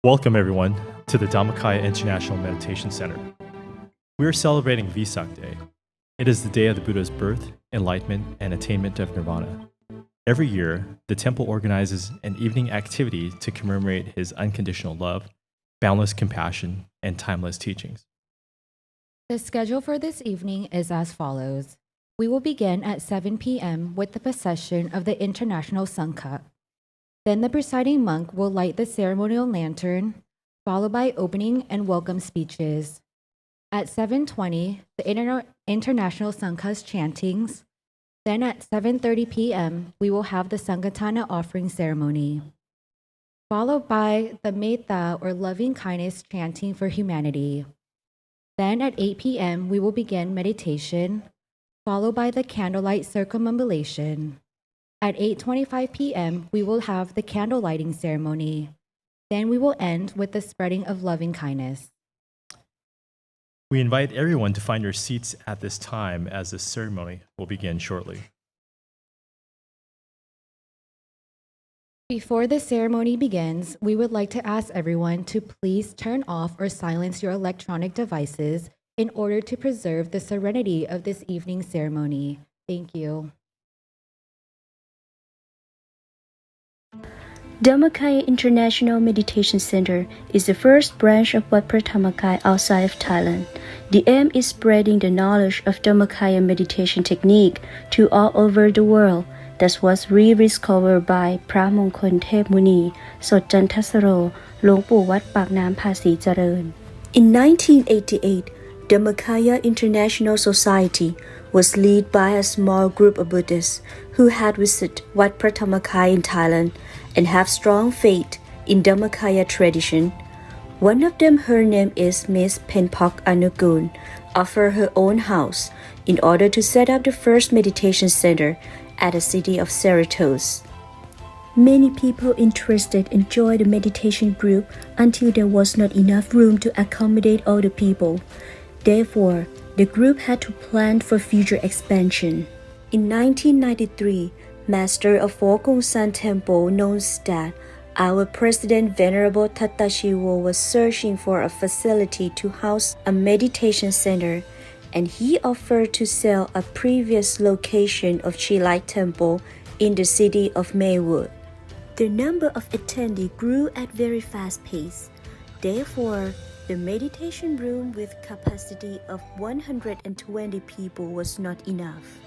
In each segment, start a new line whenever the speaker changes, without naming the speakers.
Welcome everyone to the Dhammakaya International Meditation Center. We are celebrating Visakha Day. It is the day of the Buddha's birth, enlightenment, and attainment of nirvana. Every year, the temple organizes an evening activity to commemorate his unconditional love, boundless compassion, and timeless teachings.
The schedule for this evening is as follows. We will begin at 7 p.m. with the procession of the International VISAKHA. Then the presiding monk will light the ceremonial lantern, followed by opening and welcome speeches. At 7:20, the International VISAKHA's chantings. Then at 7:30 p.m., we will have the Sankirtana offering ceremony, followed by the Metta or loving kindness chanting for humanity. Then at 8 p.m., we will begin meditation, followed by the candlelight circumambulation. At 8:25 p.m., we will have the candle lighting ceremony. Then we will end with the spreading of loving kindness.
We invite everyone to find your seats at this time as the ceremony will begin shortly.
Before the ceremony begins, we would like to ask everyone to please turn off or silence your electronic devices in order to preserve the serenity of this evening's ceremony. Thank you.
Dhammakaya International Meditation Center is the first branch of Wat Prathammakaya outside of Thailand. The aim is spreading the knowledge of Dhammakaya meditation technique to all over the world. That was rediscovered by พระมงคลเทพมุนี สดจันทสโร หลวงปู่วัดปากน้ำภาษีเจริญ In 1988, Dhammakaya International Society was led by a small group of Buddhists who had visited Wat Prathammakaya in Thailand and have strong faith in Dhammakaya tradition. One of them, her name is Miss Penpok Anugun, offered her own house in order to set up the first meditation center at the city of Cerritos. Many people interested enjoyed the meditation group until there was not enough room to accommodate all the people. Therefore, the group had to plan for future expansion. In 1993, Master of Four Gongsan Temple announced that our President Venerable Tatashiwo was searching for a facility to house a meditation center, and he offered to sell a previous location of Chilai Temple in the city of Maywood. The number of attendees grew at very fast pace. Therefore, the meditation room with capacity of 120 people was not enough.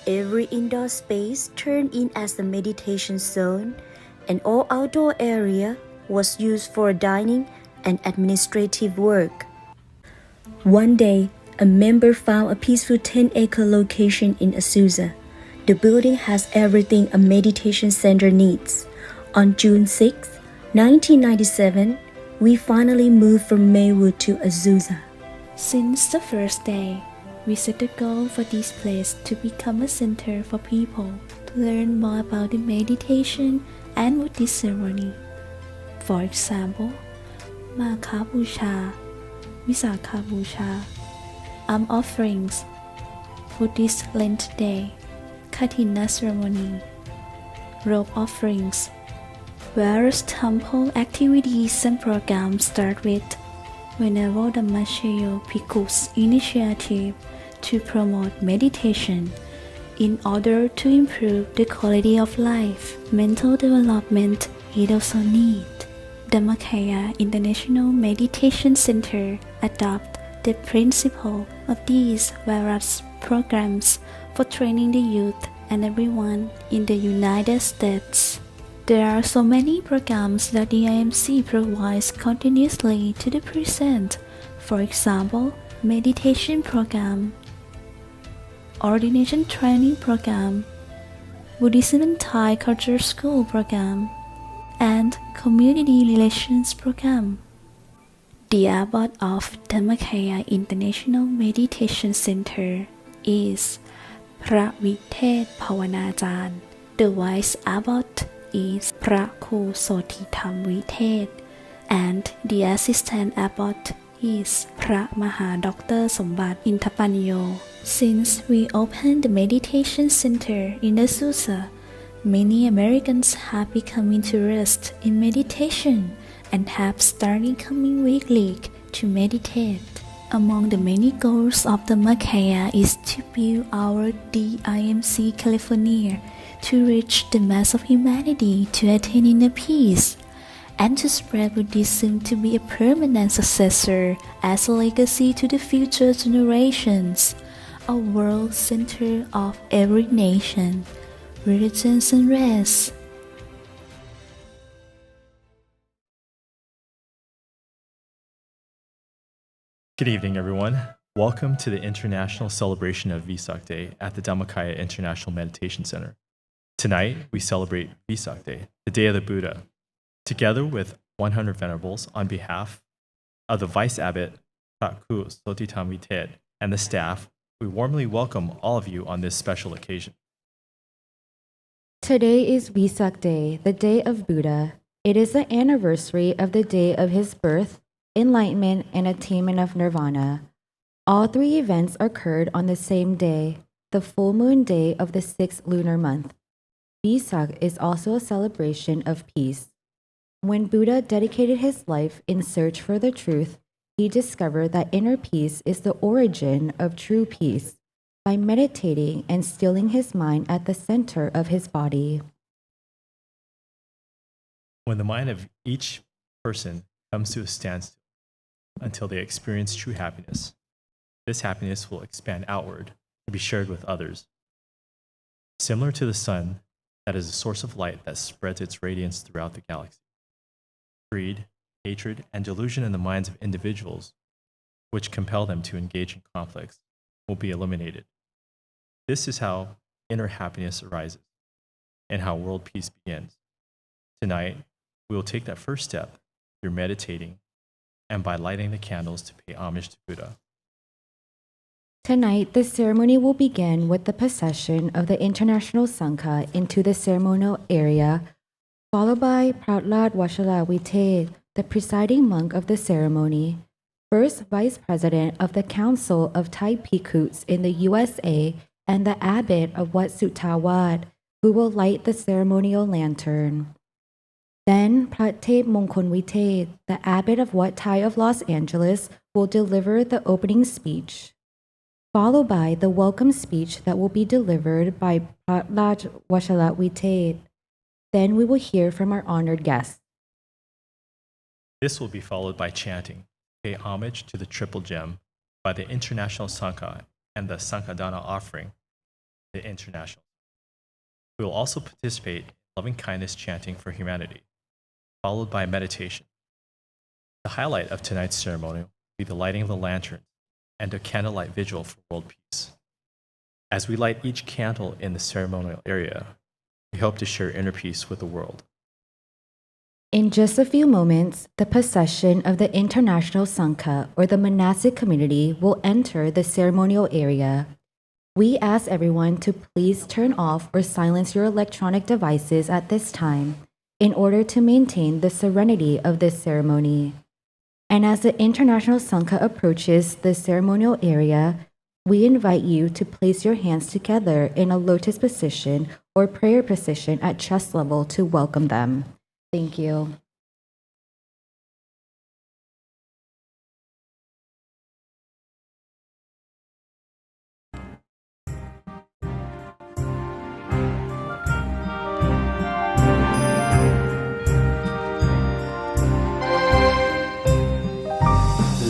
Every indoor space turned in as a meditation zone, and all outdoor area was used for dining and administrative work. One day, a member found a peaceful 10-acre location in Azusa. The building has everything a meditation center needs. On June 6, 1997, we finally moved from Maywood to Azusa.
Since the first day, we set the goal for this place to become a center for people to learn more about the meditation and Buddhist ceremony. For example, Makha Busha, Visakha Busha, Alms offerings, Buddhist Lent Day, Kathina ceremony, robe offerings. Various temple activities and programs start with Venerable Dhammachayo Bhikkhu's initiative to promote meditation in order to improve the quality of life. Mental development is also needed. Dhammakaya International Meditation Center adopt the principle of these various programs for training the youth and everyone in the United States. There are so many programs that the IMC provides continuously to the present. For example, meditation program, ordination training program, Buddhism and Thai culture school program, and community relations program. The abbot of Dhammakaya International Meditation Center is พระวิเทศภาวนาจารย์ The vice abbot is พระครูโสธิธรรมวิเทศ and the assistant abbot is พระมหาดรสมบัติอินทปัญโย Since we opened the meditation center in Azusa, many Americans have become interested in meditation and have started coming weekly to meditate. Among the many goals of the Dhammakaya is to build our DIMC California to reach the mass of humanity to attain inner peace, and to spread Buddhism to be a permanent successor as a legacy to the future generations, a world center of every nation, religions and race.
Good evening, everyone. Welcome to the International Celebration of Vesak Day at the Dhammakaya International Meditation Center. Tonight, we celebrate Vesak Day, the Day of the Buddha, together with 100 venerables on behalf of the Vice Abbot, Praku Sotitamvited, and the staff. We warmly welcome all of you on this special occasion.
Today is Vesak Day, the Day of Buddha. It is the anniversary of the day of his birth, enlightenment, and attainment of nirvana. All three events occurred on the same day, the full moon day of the 6th lunar month. Vesak is also a celebration of peace. When Buddha dedicated his life in search for the truth, he discovered that inner peace is the origin of true peace by meditating and stilling his mind at the center of his body.
When the mind of each person comes to a standstill until they experience true happiness, this happiness will expand outward to be shared with others. Similar to the sun, that is a source of light that spreads its radiance throughout the galaxy. Greed, hatred, and delusion in the minds of individuals, which compel them to engage in conflicts, will be eliminated. This is how inner happiness arises and how world peace begins. Tonight, we will take that first step through meditating and by lighting the candles to pay homage to Buddha.
Tonight, the ceremony will begin with the procession of the International Sangha into the ceremonial area, followed by Prahlad Vashalavite, the presiding monk of the ceremony, first vice president of the Council of Thai Bhikkhus in the USA, and the abbot of Wat Suttawad, who will light the ceremonial lantern. Then Pratep Mongkonvite, the abbot of Wat Thai of Los Angeles, will deliver the opening speech, followed by the welcome speech that will be delivered by Prahlad Vashalavite. Then we will hear from our honored guests.
This will be followed by chanting, pay homage to the Triple Gem by the International Sangha and the Sankadana offering, the International. We will also participate in loving kindness chanting for humanity, followed by meditation. The highlight of tonight's ceremony will be the lighting of the lanterns and a candlelight vigil for world peace. As we light each candle in the ceremonial area, we hope to share inner peace with the world.
In just a few moments, the procession of the International Sangha, or the monastic community, will enter the ceremonial area. We ask everyone to please turn off or silence your electronic devices at this time in order to maintain the serenity of this ceremony. And as the International Sangha approaches the ceremonial area, we invite you to place your hands together in a lotus position or prayer position at chest level to welcome them. Thank you.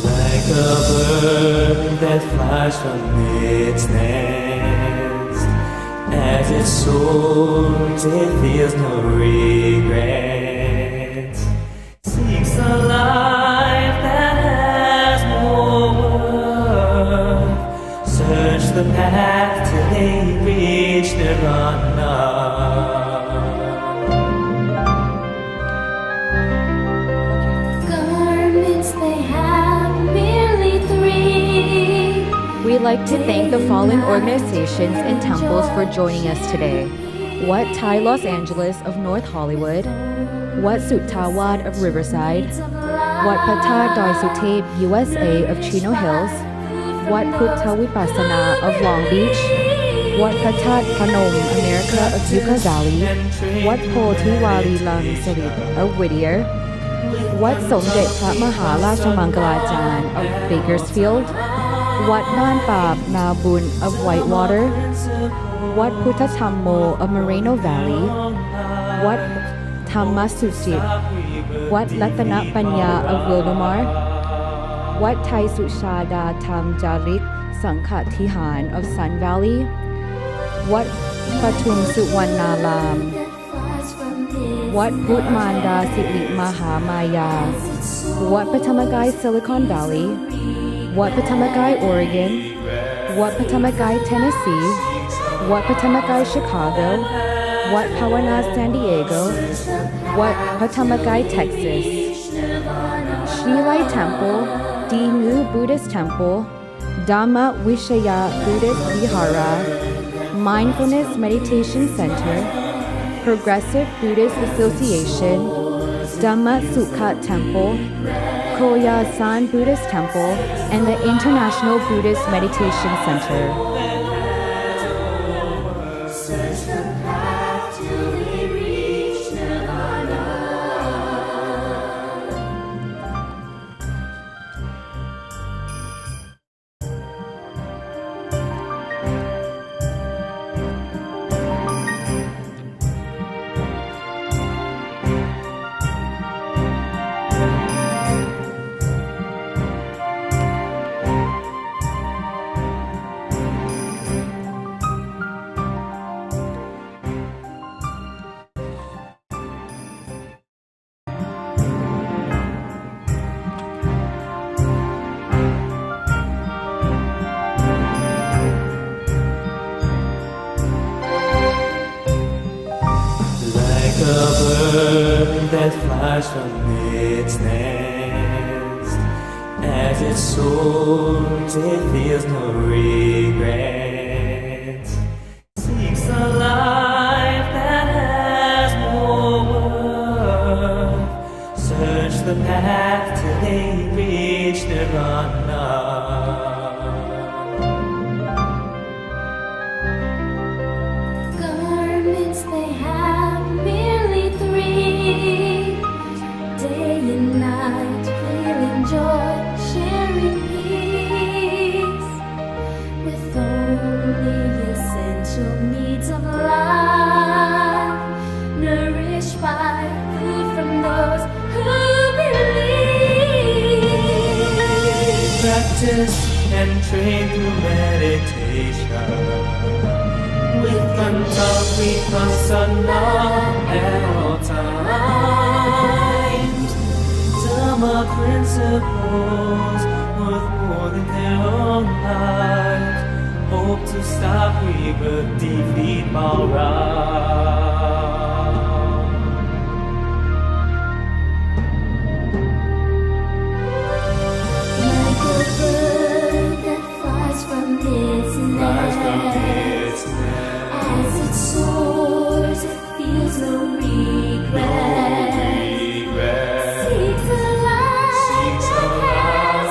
Like a bird that flies from its nest, as it soars, it feels no regrets. Seeks a life that has more worth. Search the path till they reach nirvana.
We'd like to thank the following organizations and temples for joining us today. Wat Thai Los Angeles of North Hollywood, Wat Suttawad of Riverside, Wat Pata Doi Sutep USA of Chino Hills, Wat Putta Vipassana of Long Beach, Wat Patat Phanom America of Yucca Valley, Wat Po Tiwari Lam Sarit of Whittier, วัดสมเด็จพระมหาราชมังคลาจารย์ of Bakersfield วัดบ้านปราบนาบุญ of Whitewater วัดพุทธธรรมโม of Moreno Valley วัดธรรมสุจิต วัดรัตนปัญญา of Wildomar วัดไทยสุชาดาธรรมจาริกสังฆทิหาร of Sun Valley วัดปทุมสุวรรณาราม วัดพุทธมารดาสิริมหามายา วัดพระธรรมกาย Silicon Valley วัดพระธรรมกาย Oregon วัดพระธรรมกาย Tennessee วัดพระธรรมกาย Chicago วัดภาวนา San Diego วัดพระธรรมกาย Texas Shilai Temple Dinu Buddhist Temple Dhamma Vishaya Buddhist Vihara Mindfulness Meditation Center Progressive Buddhist Association Dhamma Sukha Temple Koyasan Buddhist Temple and the International Buddhist Meditation Center.
A bird that flies from its nest, as it soars, it feels no regrets. Seeks a life that has more worth. Search the path till they reach nirvana.
Garments they have merely three, day and night, feeling joy, sharing peace, with only essential needs of life, nourished by food from those who believe.
Practice and train through meditation, with untaught vipassana at all times. Dhamma principles worth more than their own lives. Hope to stop rebirth, defeat Mara.
Like a bird that flies from its nest, as it soars, it feels no regret. Seeks a life that has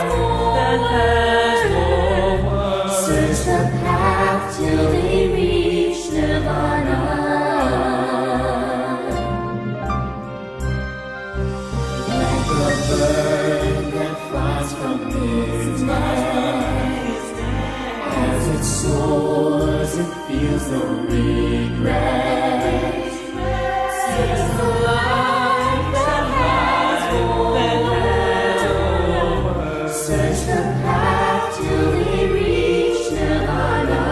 more worth. Search the path till they reach nirvana. Like a bird that flies from its nest, as it soars, it feels no regret. Seeks the life that has more worth. Search the path till they reach nirvana.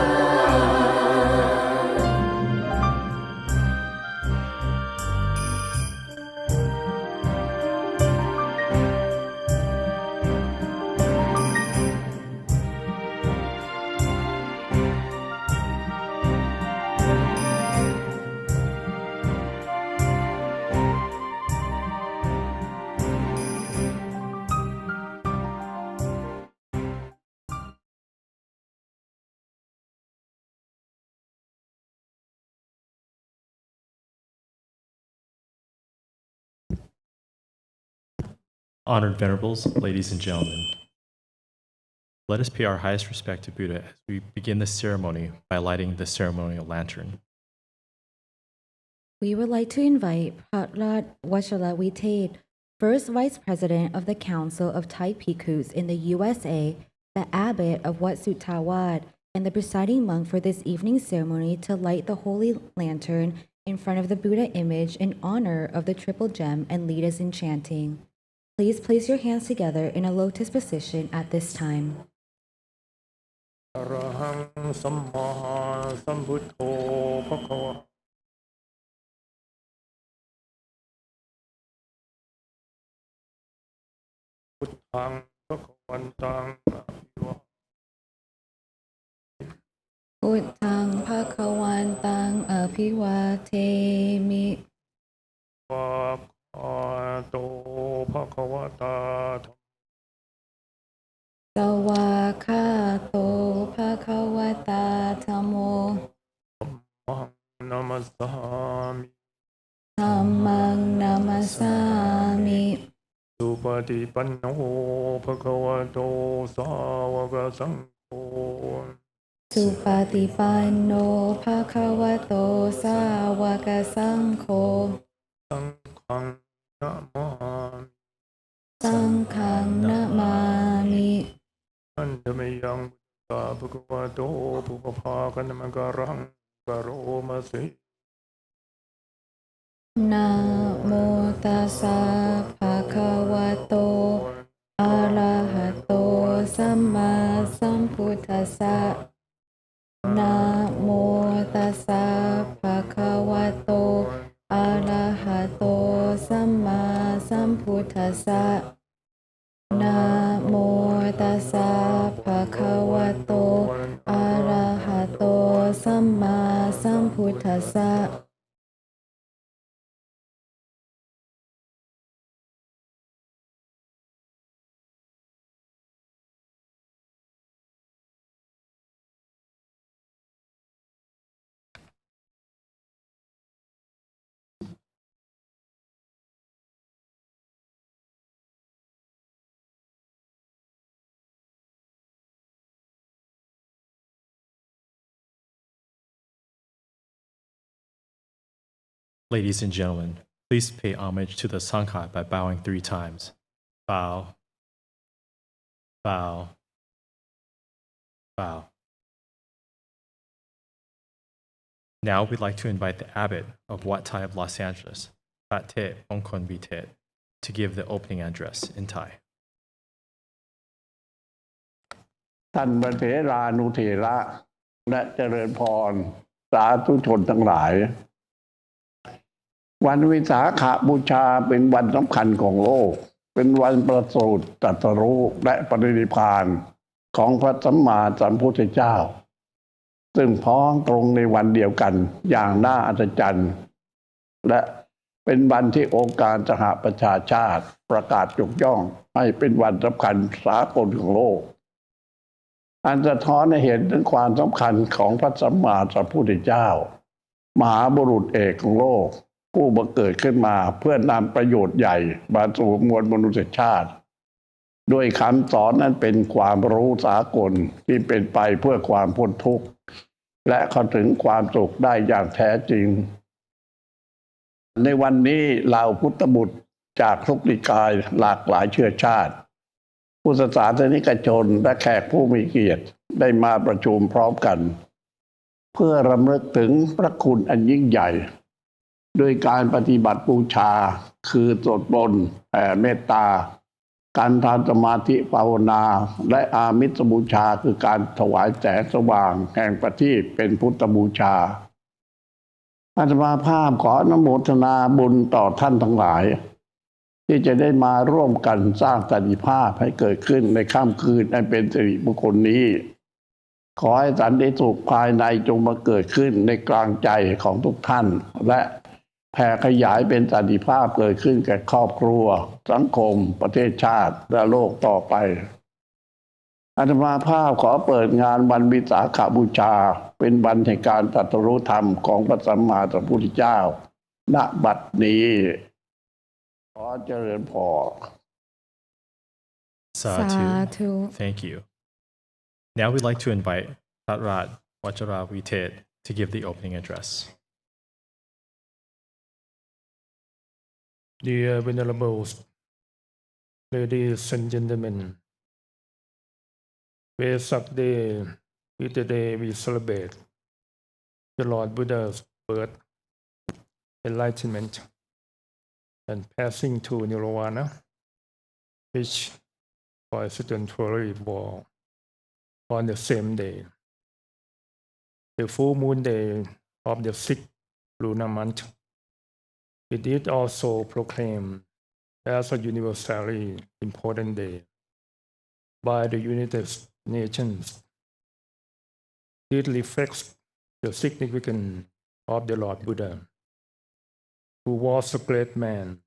Honored venerables, ladies and gentlemen, let us pay our highest respect to Buddha as we begin this ceremony by lighting the ceremonial lantern.
We would like to invite พระราชวชรวิเทศ First Vice President of the Council of Thai Bhikkhus in the USA, the Abbot of Wat Suttawat, and the presiding monk for this evening's ceremony to light the holy lantern in front of the Buddha image in honor of the Triple Gem and lead us in chanting. Please place your hands together in a lotus position at this time.
อะระหังสัมมาสัมพุทโธภควะพุทธังภควันตังอภิวะ
พุทธังภคะวันตังอภิวาเทมิ
วะคะโตภควตาธัม
สวากขาโตภคะวตาธัมโม
มังนามัสสามิ
ธัมมังนามัสสามิ
สุปฏิปันโนภควโตสาวกสังโฆ
สุปฏิปันโนภคะวะโตสาวกสังโฆ
สังฆังนะมามิ
สังฆังนะมามิ
อันเดมยังตาภควโตภุปภากันมการังกโรมาสิ
นะโมตัสสะภะคะวะโตอะระหะโตสัมมาสัมพุทธัสสะนะโมตัสสะภะคะวะโตอะระหะโตสัมมาสัมพุทธัสสะนะโมตัสสะภะคะวะโตอะระหะโตสัมมาสัมพุทธัสสะ
Ladies and gentlemen, please pay homage to the Sangha by bowing 3 times. Bow, bow, bow. Now we'd like to invite the Abbot of Wat Thai of Los Angeles, Pat Tet Ongkon Vitet, to give the opening address in Thai.
ท่านพระเถรานุเถระและเจริญพรสาธุชนทั้งหลาย วันวิสาขบูชาเป็นวันสำคัญของโลก เป็นวันประสูติตรัสรู้และปรินิพพานของพระสัมมาสัมพุทธเจ้า ซึ่งพ้องตรงในวันเดียวกันอย่างน่าอัศจรรย์และเป็นวันที่องค์การสหประชาชาติประกาศยกย่องให้เป็นวันสำคัญสากลของโลก อันสะท้อนให้เห็นถึงความสำคัญของพระสัมมาสัมพุทธเจ้ามหาบุรุษเอกของโลกผู้บังเกิดขึ้นมาเพื่อนำประโยชน์ใหญ่มาสู่มวลมนุษยชาติด้วยคำสอนนั้นเป็นความรู้สากลที่เป็นไปเพื่อความพ้นทุกข์และเข้าถึงความสุขได้อย่างแท้จริงในวันนี้เหล่าพุทธบุตรจากทุกนิกายหลากหลายเชื้อชาติพุทธศาสนิกชนและแขกผู้มีเกียรติได้มาประชุมพร้อมกันเพื่อรำลึกถึงพระคุณอันยิ่งใหญ่โดยการปฏิบัติบูชาคือสวดมนต์แผ่เมตตาการทำสมาธิภาวนาและอามิสบูชาคือการถวายแสงสว่างแห่งประทีปเป็นพุทธบูชาอาตมาภาพขออนุโมทนาบุญต่อท่านทั้งหลายที่จะได้มาร่วมกันสร้างสันติภาพให้เกิดขึ้นในค่ำคืนอันเป็นสิริมงคลนี้ขอให้สันติสุขภายในจงมาเกิดขึ้นในกลางใจของทุกท่านและแผ่ขยายเป็นสันติภาพเกิดขึ้นแก่ครอบครัวสังคมประเทศชาติและโลกต่อไปอาตมาภาพขอเปิดงานวันวิสาขบูชาเป็นวันแห่งการตรัสรู้ธรรมของพระสัมมาสัมพุทธเจ้าณบัดนี้ขอเจริญพร
Sadhu. Thank you. Now we'd like to invite Patrat Vajra Vitet to give the opening address.
Dear Venerables, Ladies and gentlemen, Vesak Day is the day we celebrate the Lord Buddha's birth, enlightenment, and passing to Nirvana, which coincidentally fall on the same day, the full moon day of the sixth lunar month. It is also proclaimed as a universally important day by the United Nations. It reflects the significance of the Lord Buddha, who was a great man,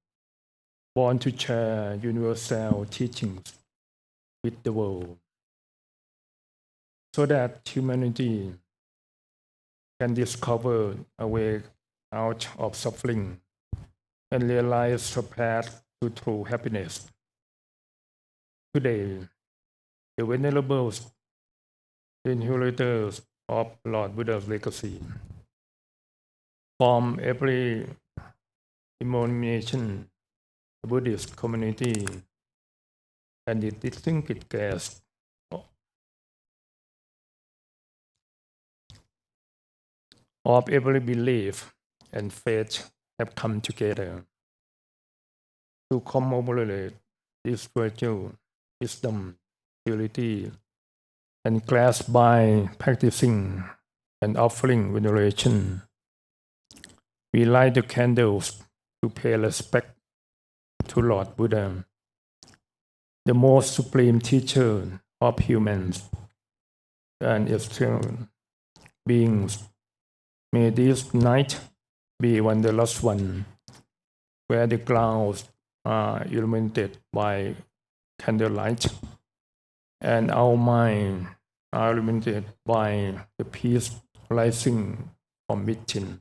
born to share universal teachings with the world, so that humanity can discover a way out of suffering and realize the path to true happiness. Today, the venerable inheritors of Lord Buddha's legacy from every denomination, the Buddhist community, and the distinguished guests of every belief and faith have come together to commemorate this virtue, wisdom, purity, and grasp by practicing and offering veneration. We light the candles to pay respect to Lord Buddha, the most supreme teacher of humans and eternal beings. May this night be wondrous one, where the clouds are illuminated by candlelight, and our minds are illuminated by the peace rising from within.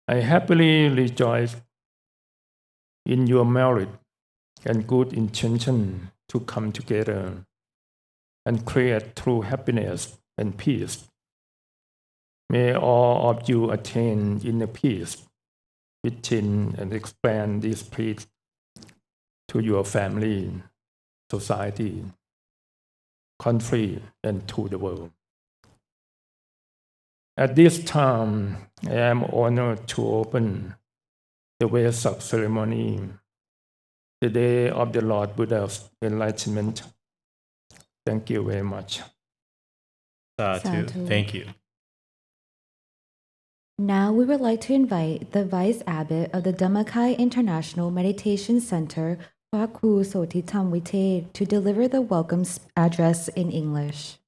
I happily rejoice in your merit and good intention to come together and create true happiness and peace. May all of you attain inner peace within and expand this peace to your family, society, country, and to the world. At this time, I am honored to open the Vesak ceremony, the day of the Lord Buddha's enlightenment. Thank you very much.
Sadhu. Thank you.
Now we would like to invite the Vice Abbot of the Dhammakai International Meditation Center, Paku Sotitam Wite, to deliver the welcome address in English.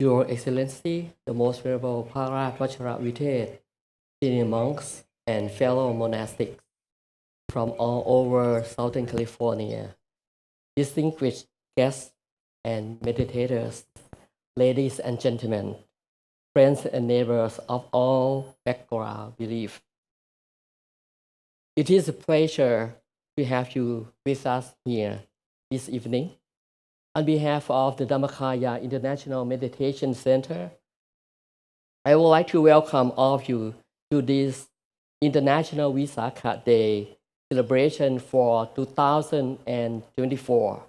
Your Excellency, the Most Venerable Parat Vacharavite, senior monks and fellow monastics from all over Southern California, distinguished guests and meditators, ladies and gentlemen, friends and neighbors of all background belief. It is a pleasure to have you with us here this evening. On behalf of the Dhammakaya International Meditation Center, I would like to welcome all of you to this International VISAKHA Day celebration for 2024.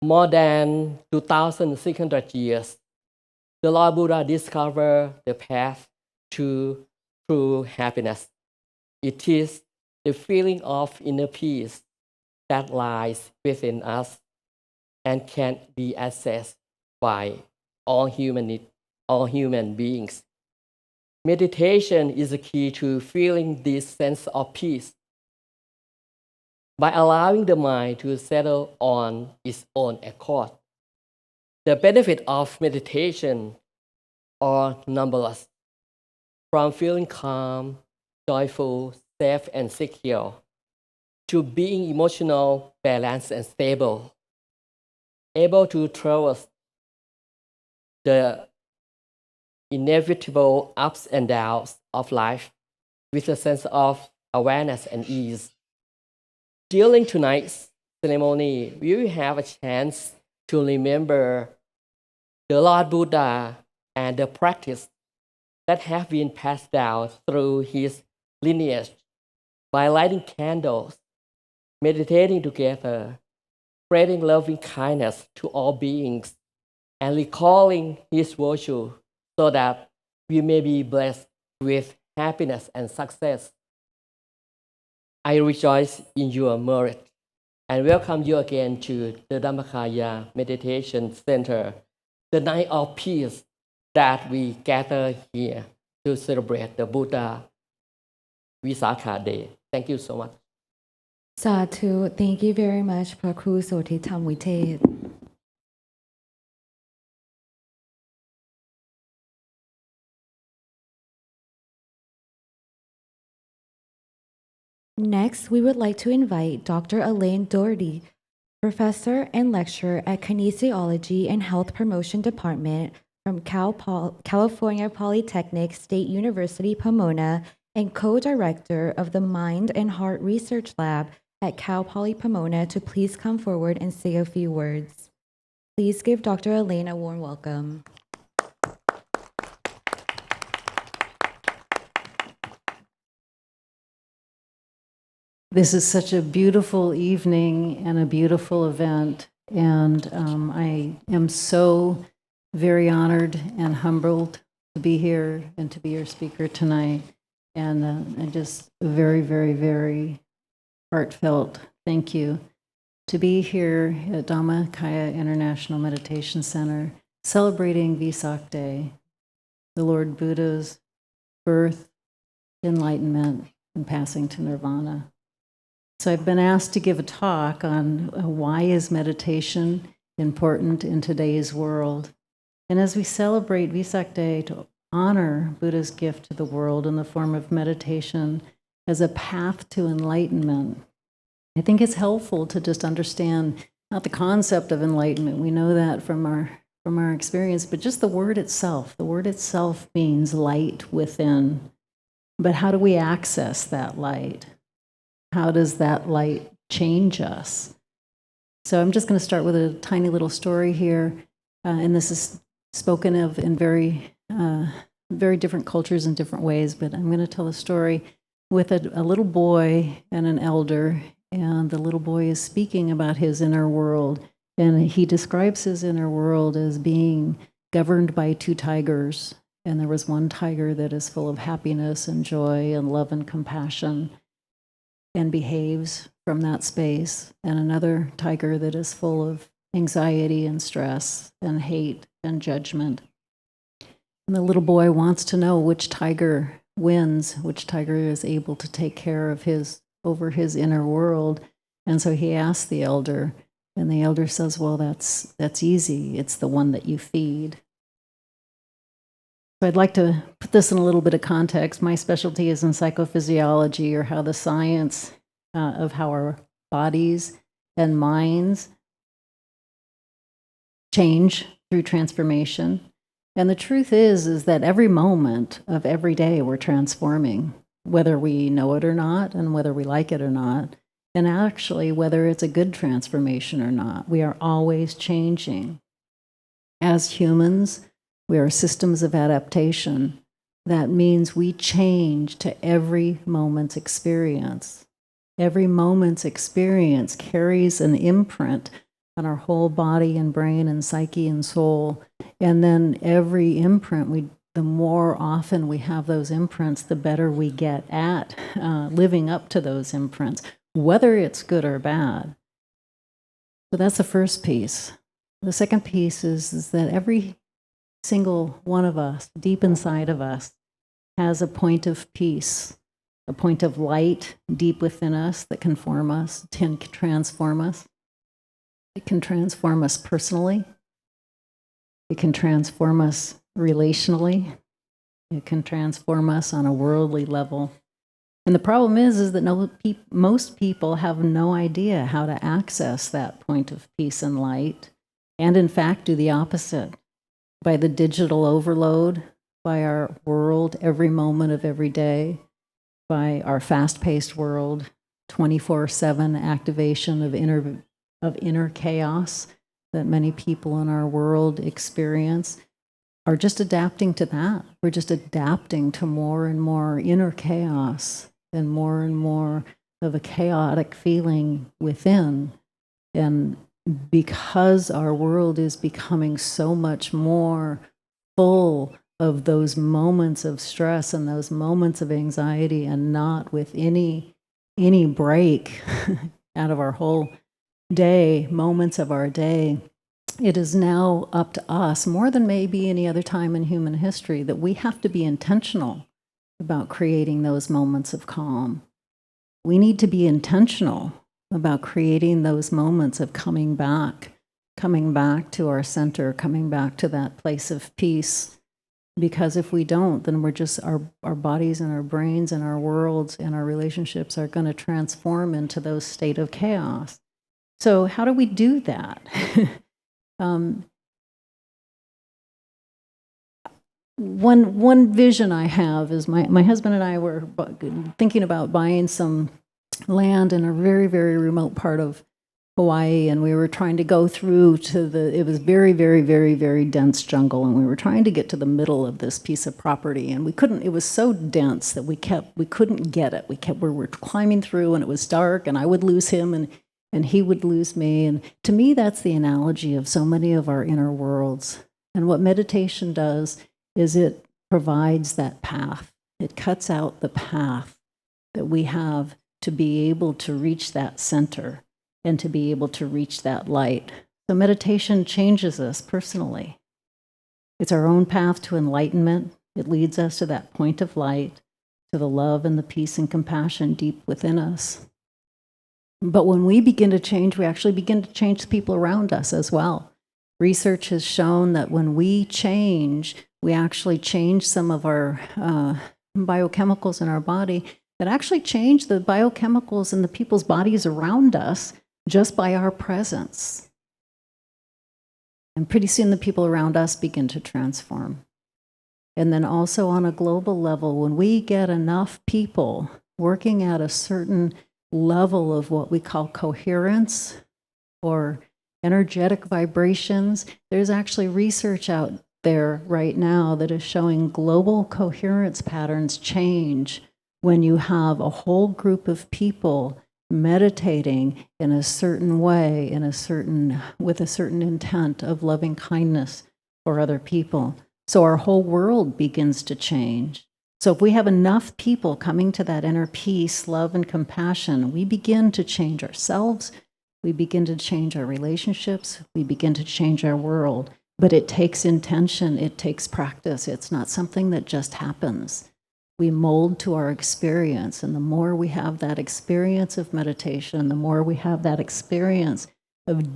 More than 2,600 years, the Lord Buddha discovered the path to true happiness. It is the feeling of inner peace that lies within us and can be accessed by all human beings. Meditation is the key to feeling this sense of peace. By allowing the mind to settle on its own accord, the benefits of meditation are numberless, from feeling calm, joyful, safe, and secure, to being emotional, balanced, and stable, able to traverse the inevitable ups and downs of life with a sense of awareness and ease. During tonight's ceremony, we will have a chance to remember the Lord Buddha and the practice that have been passed down through his lineage by lighting candles, meditating together, spreading loving kindness to all beings, and recalling his virtue so that we may be blessed with happiness and success. I rejoice in your merit and welcome you again to the Dhammakaya Meditation Center, the night of peace that we gather here to celebrate the Buddha Visakha Day. Thank you so much.
สาธุ Thank you very much พระครูโสธิธรรมวิเทศ Next, we would like to invite Dr. Elaine Doherty, Professor and Lecturer at Kinesiology and Health Promotion Department from California Polytechnic State University, Pomona, and co-director of the Mind and Heart Research Lab at Cal Poly Pomona to please come forward and say a few words. Please give Dr. Elaine a warm welcome.
This is such a beautiful evening and a beautiful event, and I am so very honored and humbled to be here and to be your speaker tonight, and just very, very, very heartfelt thank you to be here at Dhammakaya International Meditation Center, celebrating Visakha Day, the Lord Buddha's birth, enlightenment, and passing to nirvana. So I've been asked to give a talk on why is meditation important in today's world. And as we celebrate Visakha Day to honor Buddha's gift to the world in the form of meditation as a path to enlightenment, I think it's helpful to just understand not the concept of enlightenment. We know that from our experience, but just the word itself. The word itself means light within. But how do we access that light? How does that light change us? So I'm just going to start with a tiny little story here. And this is spoken of in very different cultures in different ways, but I'm going to tell a story with a little boy and an elder, and the little boy is speaking about his inner world, and he describes his inner world as being governed by two tigers, and there was one tiger that is full of happiness and joy and love and compassion and behaves from that space, and another tiger that is full of anxiety and stress and hate and judgment. And the little boy wants to know which tiger wins, which tiger is able to take care of over his inner world. And so he asks the elder, and the elder says, well, that's easy. It's the one that you feed. So I'd like to put this in a little bit of context. My specialty is in psychophysiology, or how the science of how our bodies and minds change through transformation. And the truth is that every moment of every day we're transforming, whether we know it or not, and whether we like it or not, and actually whether it's a good transformation or not. We are always changing. As humans, we are systems of adaptation. That means we change to every moment's experience. Every moment's experience carries an imprint on our whole body and brain and psyche and soul. And then every imprint, the more often we have those imprints, the better we get at living up to those imprints, whether it's good or bad. So that's the first piece. The second piece is that every single one of us, deep inside of us, has a point of peace, a point of light deep within us that can form us, can transform us. It can transform us personally. It can transform us relationally. It can transform us on a worldly level. And the problem is that most people have no idea how to access that point of peace and light, and in fact do the opposite. By the digital overload, by our world every moment of every day, by our fast-paced world, 24/7 activation of inner chaos, that many people in our world experience are just adapting to that. We're just adapting to more and more inner chaos and more of a chaotic feeling within. And because our world is becoming so much more full of those moments of stress and those moments of anxiety, and not with any break out of our whole day, moments of our day, it is now up to us, more than maybe any other time in human history, that we have to be intentional about creating those moments of calm. We need to be intentional about creating those moments of coming back to our center, coming back to that place of peace. Because if we don't, then we're just, our bodies and our brains and our worlds and our relationships are going to transform into those state of chaos. So how do we do that? One vision I have is my husband and I were thinking about buying some land in a very, very remote part of Hawaii, and we were trying to go through to it was very, very, very, very dense jungle, and we were trying to get to the middle of this piece of property, and we couldn't. It was so dense that we couldn't get it. We were climbing through, and it was dark, and I would lose him, and he would lose me. And to me, that's the analogy of so many of our inner worlds. And what meditation does is it provides that path. It cuts out the path that we have to be able to reach that center and to be able to reach that light. So meditation changes us personally. It's our own path to enlightenment. It leads us to that point of light, to the love and the peace and compassion deep within us. But when we begin to change, we actually begin to change the people around us as well. Research has shown that when we change, we actually change some of our biochemicals in our body that actually change the biochemicals in the people's bodies around us just by our presence. And pretty soon the people around us begin to transform. And then also on a global level, when we get enough people working at a certain level of what we call coherence or energetic vibrations, there's actually research out there right now that is showing global coherence patterns change when you have a whole group of people meditating in a certain way, with a certain intent of loving kindness for other people. So our whole world begins to change. So if we have enough people coming to that inner peace, love, and compassion, we begin to change ourselves, we begin to change our relationships, we begin to change our world. But it takes intention, it takes practice. It's not something that just happens. We mold to our experience, and the more we have that experience of meditation, the more we have that experience of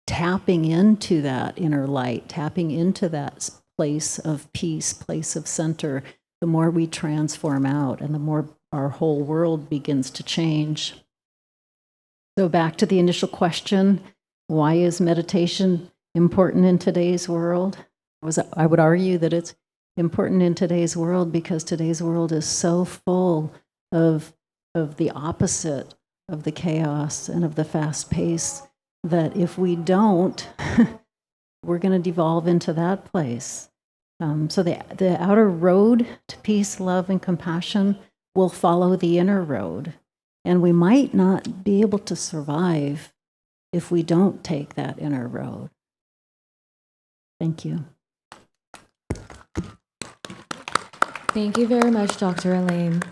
tapping into that inner light, tapping into that place of peace, place of center, the more we transform out and the more our whole world begins to change. So back to the initial question, why is meditation important in today's world? I would argue that it's important in today's world because today's world is so full of the opposite of the chaos and of the fast pace that if we don't, we're going to devolve into that place. So the outer road to peace, love, and compassion will follow the inner road. And we might not be able to survive if we don't take that inner road. Thank you.
Thank you very much, Dr. Elaine.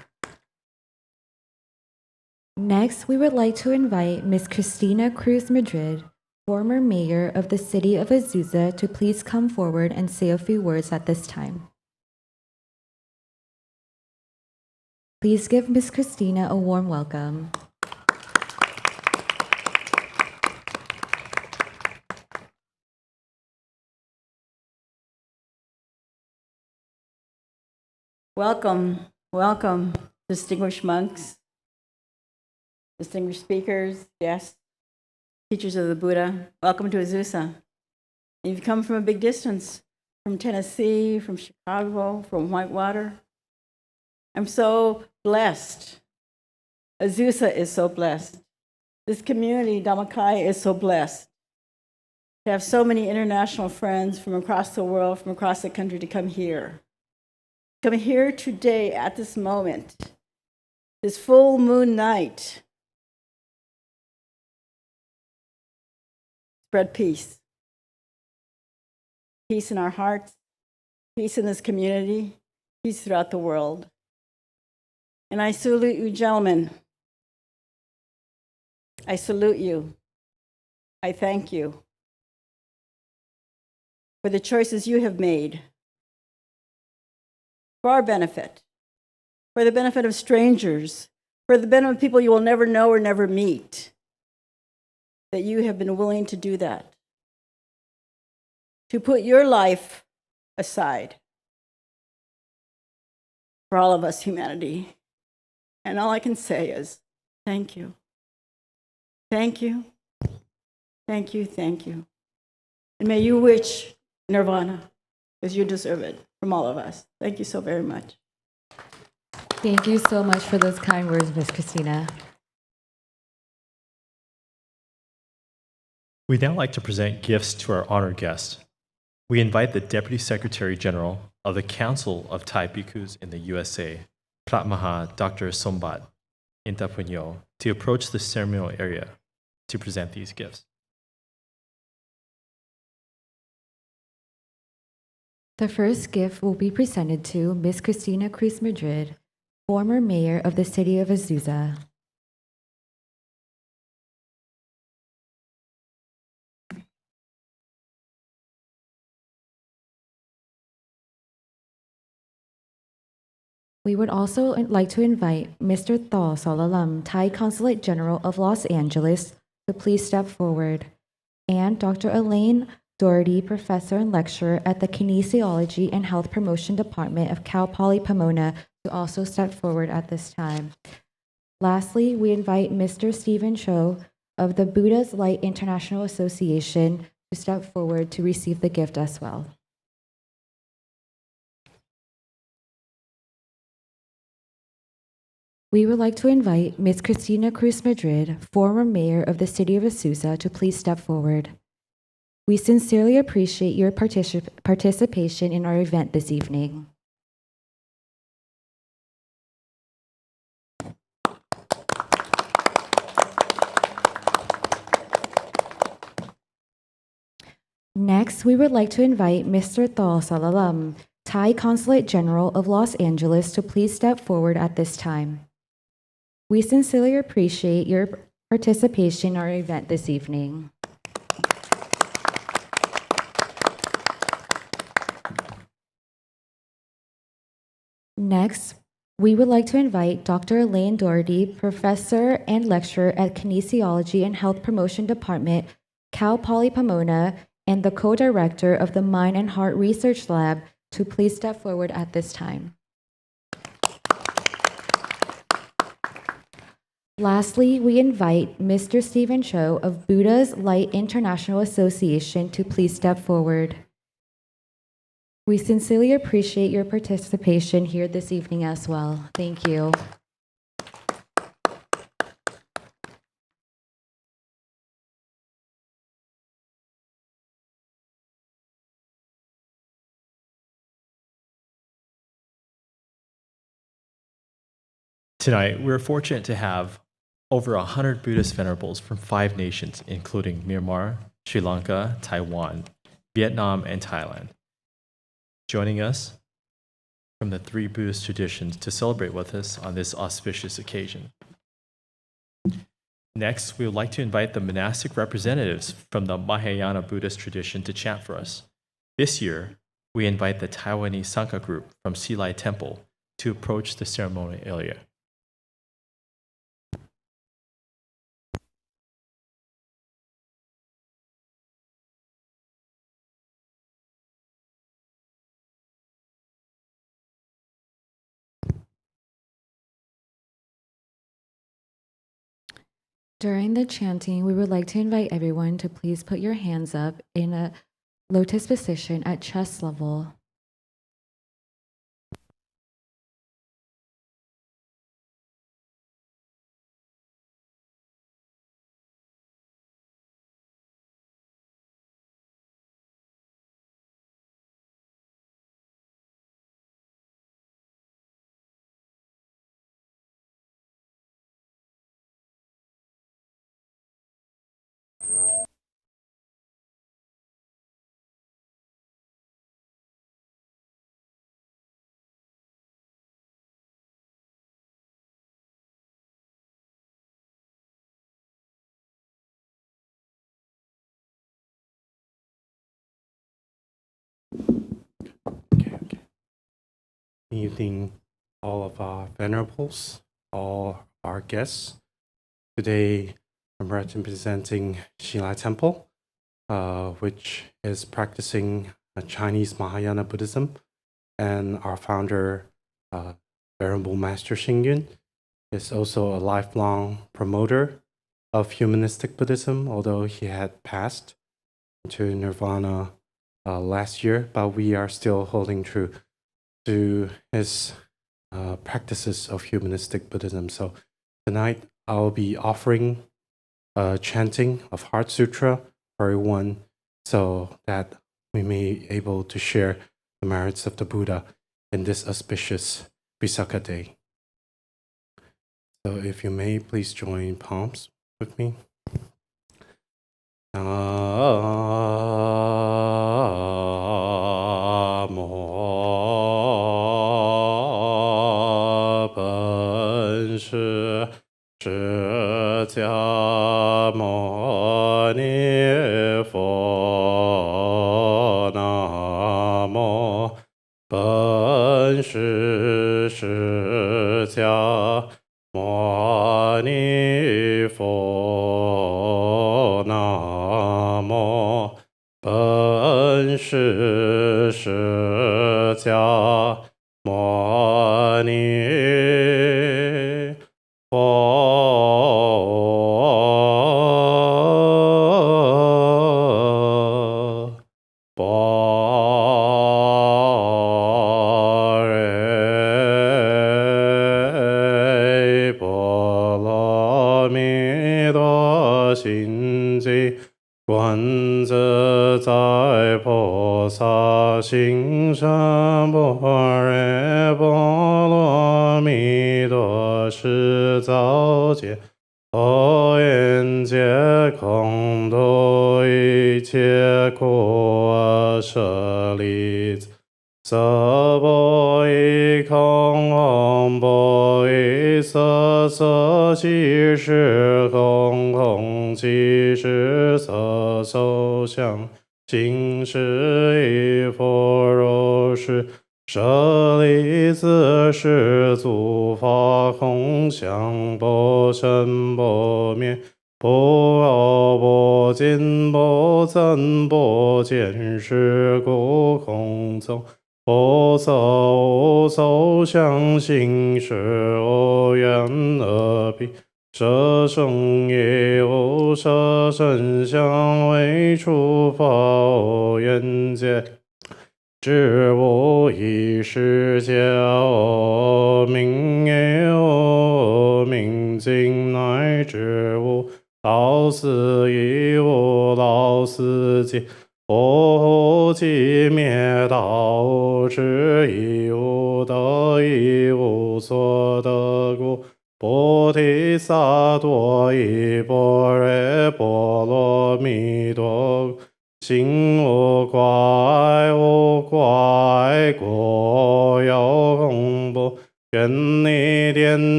Next, we would like to invite Ms. Cristina Cruz Madrid, former mayor of the city of Azusa, to please come forward and say a few words at this time. Please give Ms. Cristina a warm welcome.
Welcome, welcome, distinguished monks, distinguished speakers, guests, teachers of the Buddha. Welcome to Azusa. You've come from a big distance, from Tennessee, from Chicago, from Whitewater. I'm so blessed. Azusa is so blessed. This community, Dhammakaya, is so blessed. to have so many international friends from across the world, from across the country to come here. Come here today at this moment, this full moon night. Spread peace. Peace in our hearts, peace in this community, peace throughout the world. And I salute you, gentlemen. I salute you. I thank you for the choices you have made for our benefit, for the benefit of strangers, for the benefit of people you will never know or never meet, that you have been willing to do that, to put your life aside for all of us, humanity. And all I can say is, thank you. Thank you. Thank you. Thank you. And may you reach nirvana, because you deserve it from all of us. Thank you so very much.
Thank you so much for those kind words, Ms. Christina.
We'd now like to present gifts to our honored guest. We invite the Deputy Secretary General of the Council of Thai Bhikkhus in the USA, Prat Maha Dr. Sombat Intapunyo, to approach the ceremonial area to present these gifts.
The first gift will be presented to Ms. Cristina Cruz Madrid, former mayor of the city of Azusa. We would also like to invite Mr. Thaw Salalam, Thai Consulate General of Los Angeles, to please step forward, and Dr. Elaine Doherty, Professor and Lecturer at the Kinesiology and Health Promotion Department of Cal Poly Pomona, to also step forward at this time. Lastly, we invite Mr. Stephen Cho of the Buddha's Light International Association to step forward to receive the gift as well. We would like to invite Ms. Cristina Cruz Madrid, former mayor of the city of Azusa, to please step forward. We sincerely appreciate your participation in our event this evening. Next, we would like to invite Mr. Thaw Salalam, Thai Consulate General of Los Angeles, to please step forward at this time. We sincerely appreciate your participation in our event this evening. Next, we would like to invite Dr. Elaine Doherty, Professor and Lecturer at Kinesiology and Health Promotion Department, Cal Poly Pomona, and the co-director of the Mind and Heart Research Lab, to please step forward at this time. Lastly, we invite Mr. Stephen Cho of Buddha's Light International Association to please step forward. We sincerely appreciate your participation here this evening as well. Thank you.
Tonight, we're fortunate to have over 100 Buddhist venerables from 5 nations, including Myanmar, Sri Lanka, Taiwan, Vietnam, and Thailand, joining us from the 3 Buddhist traditions to celebrate with us on this auspicious occasion. Next, we would like to invite the monastic representatives from the Mahayana Buddhist tradition to chant for us. This year, we invite the Taiwanese Sangha group from Silai Temple to approach the ceremonial area.
During the chanting, we would like to invite everyone to please put your hands up in a lotus position at chest level.
evening, all of our venerables, all our guests. Today, I'm representing Xilai Temple, which is practicing Chinese Mahayana Buddhism, and our founder, Venerable Master Xingyun, is also a lifelong promoter of humanistic Buddhism, although he had passed to Nirvana last year, but we are still holding true to his practices of humanistic Buddhism. So tonight I'll be offering chanting of Heart Sutra for everyone so that we may be able to share the merits of the Buddha in this auspicious Visakha day. So if you may, please join palms with me.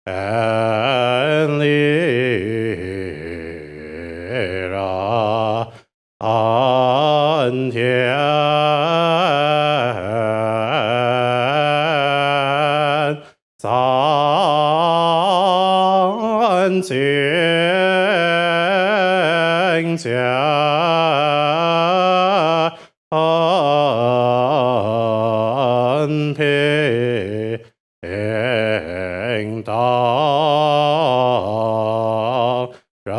and lira an tian san xing jia an平等人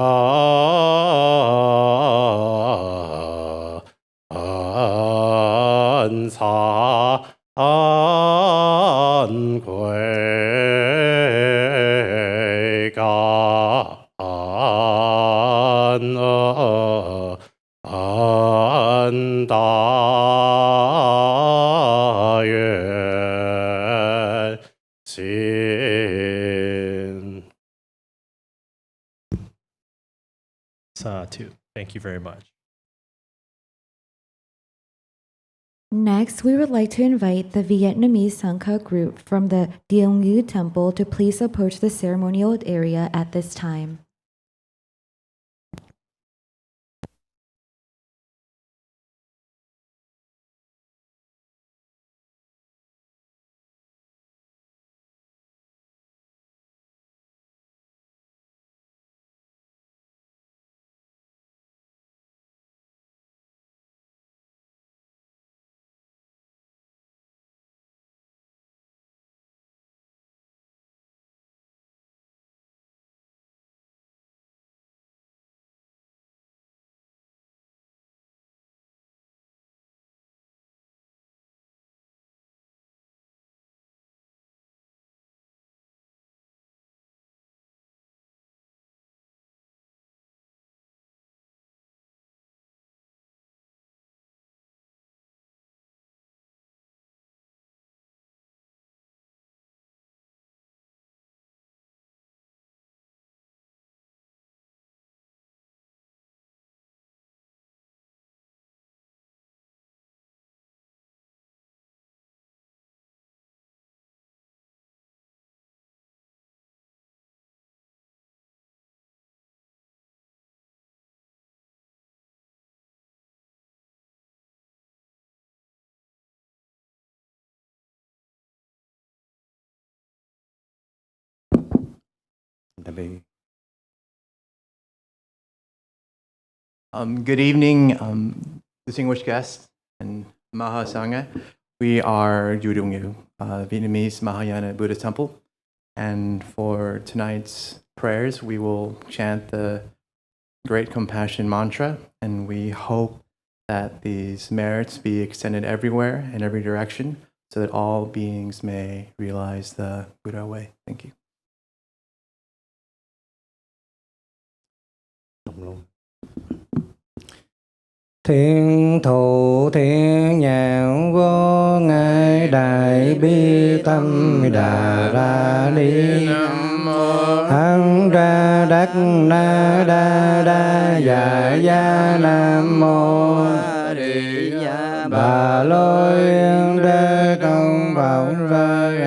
茶安归感恩大愿心。
Satu. Thank you very much.
Next, we would like to invite the Vietnamese Sangha group from the Deong Yu Temple to please approach the ceremonial area at this time.
Good evening, distinguished guests and Maha Sangha. We are Yudungyu, Vietnamese Mahayana Buddhist Temple. And for tonight's prayers, we will chant the Great Compassion Mantra. And we hope that these merits be extended everywhere in every direction so that all beings may realize the Buddha way. Thank you.
Thiên thủ thiên nhãn vô ngại đại bi tâm đà ra ni hằng ra đắc na đa đa dạ gia nam mô bà lôi đế công vọng rơi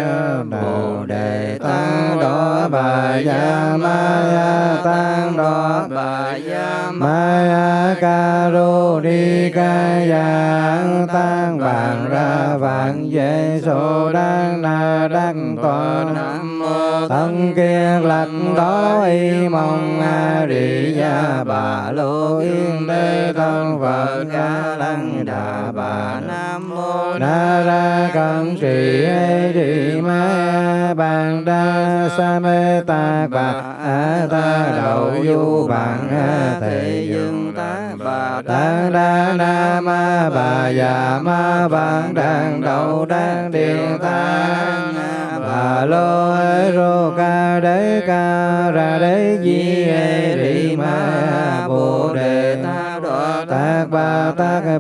bồ đề tăng đó bà ya maya tăng đó bà ya maya caro đi ca giang tăng vàng ra vàng dễ số đang na đắc tòa nam mô tăng kia lạc đó y mong a di đà bà lô yên đế tăng phật a lăng đà bà nam mô na ra cẩn trì a di ma bàn đa sa mê ta bà a ta đầu du bàn a thầy dương ta bà tăng đa na ma bà già ma bàn đàn đầu đàn điện tăng bà lô ê rô ca đế ca ra đế di ê đi ma bồ đề ta đọ tác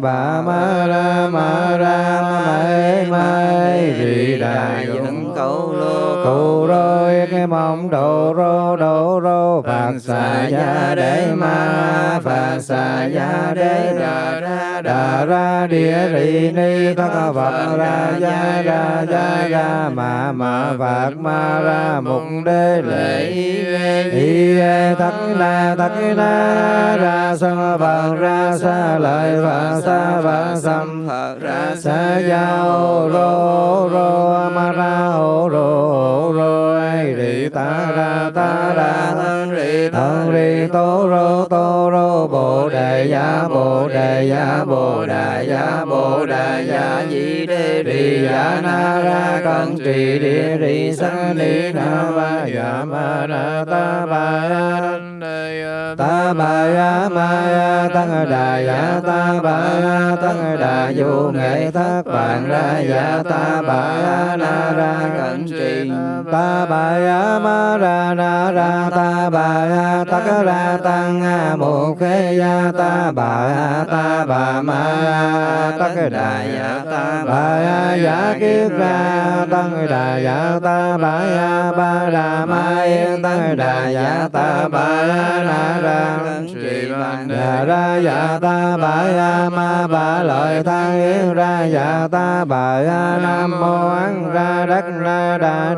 bà ma ra ma ma ê di đà dụng cầu lô cầu rồi mong độ rô Phật xà ya đế ma Phật xà ya đế đà ra địa rì ni thất Phật ra ya ma Phật ma ra mục đế lễ y thất na ra sân Phật ra sa lợi Phật sâm Phật ra sa giao rô ma ra hồ rô ai rì ta ra thân rì tô rô bồ đề ya di đê rì ya na ra cẩn trì địa rì sa ni na va ya ma na ta ba ya ma ya tăng đà ya ta ba ya tăng đà vô nghệ thất bản ra ya ta ba ya na ra cẩn trì ta ba ya ma ra na ra ta ba ya tắc ra tăng một khê ya ta ba ma ya tắc đà ya ta ba ya kiết ra tăng đà ya ta ba ya ba đà ma yên tăng đà ya ta ba ya na ra đà ra ya ta ba ya ma ba lợi thang yên ra ya ta ba ya nam mô ăn ra đất ra đà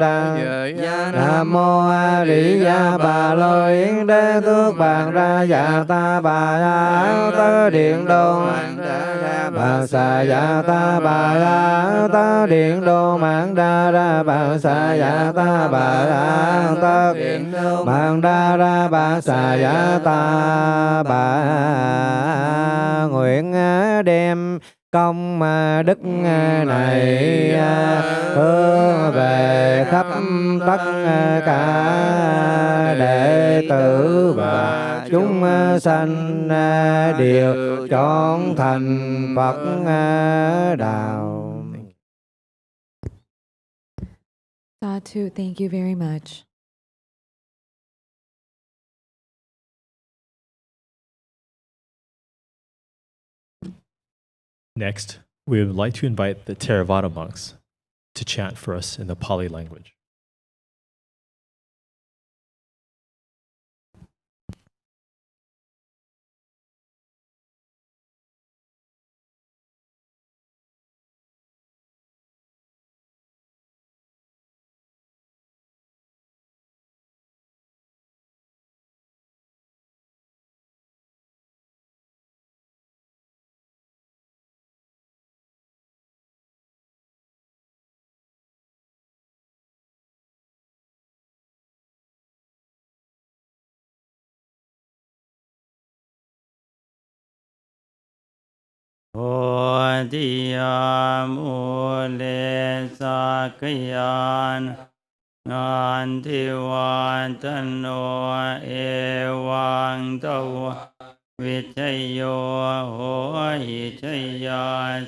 nam mô a di đà bà lôi yến đế tước bàn ra ya ta ba ya tơ điện đô bà sa ya ta ba ya tơ điện đô mạng đa ra bà sa ya ta ba ya tơ điện đô mạng đa ra bà sa ya ta ba nguyện đem công đức này hướng về khắp tất cả đệ tử và chúng sanh đều chọn thành Phật đạo.
Sadhu, thank you very much.
Next, we would like to invite the Theravada monks to chant for us in the Pali language.
Mule Sakyan Nantiwantano Ewang Tawa Vichayo Hoichaya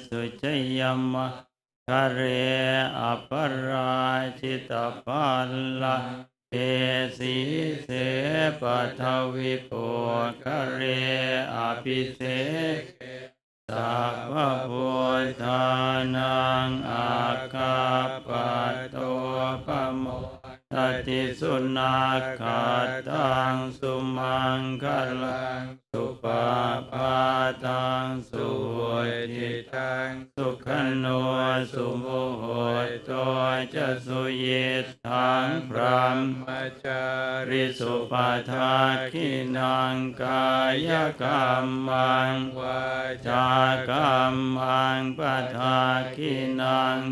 Suchayama Kare Aparachitapalla Esi Se Pataviko Kare Apise Sappaputtanang akapato pamo Tati sunakatang sumangkalang Supapatang suhitang Sukhano sumuhoto cha suyitang Brahmachari supatakinang kaya kamang Wajakammang patakinang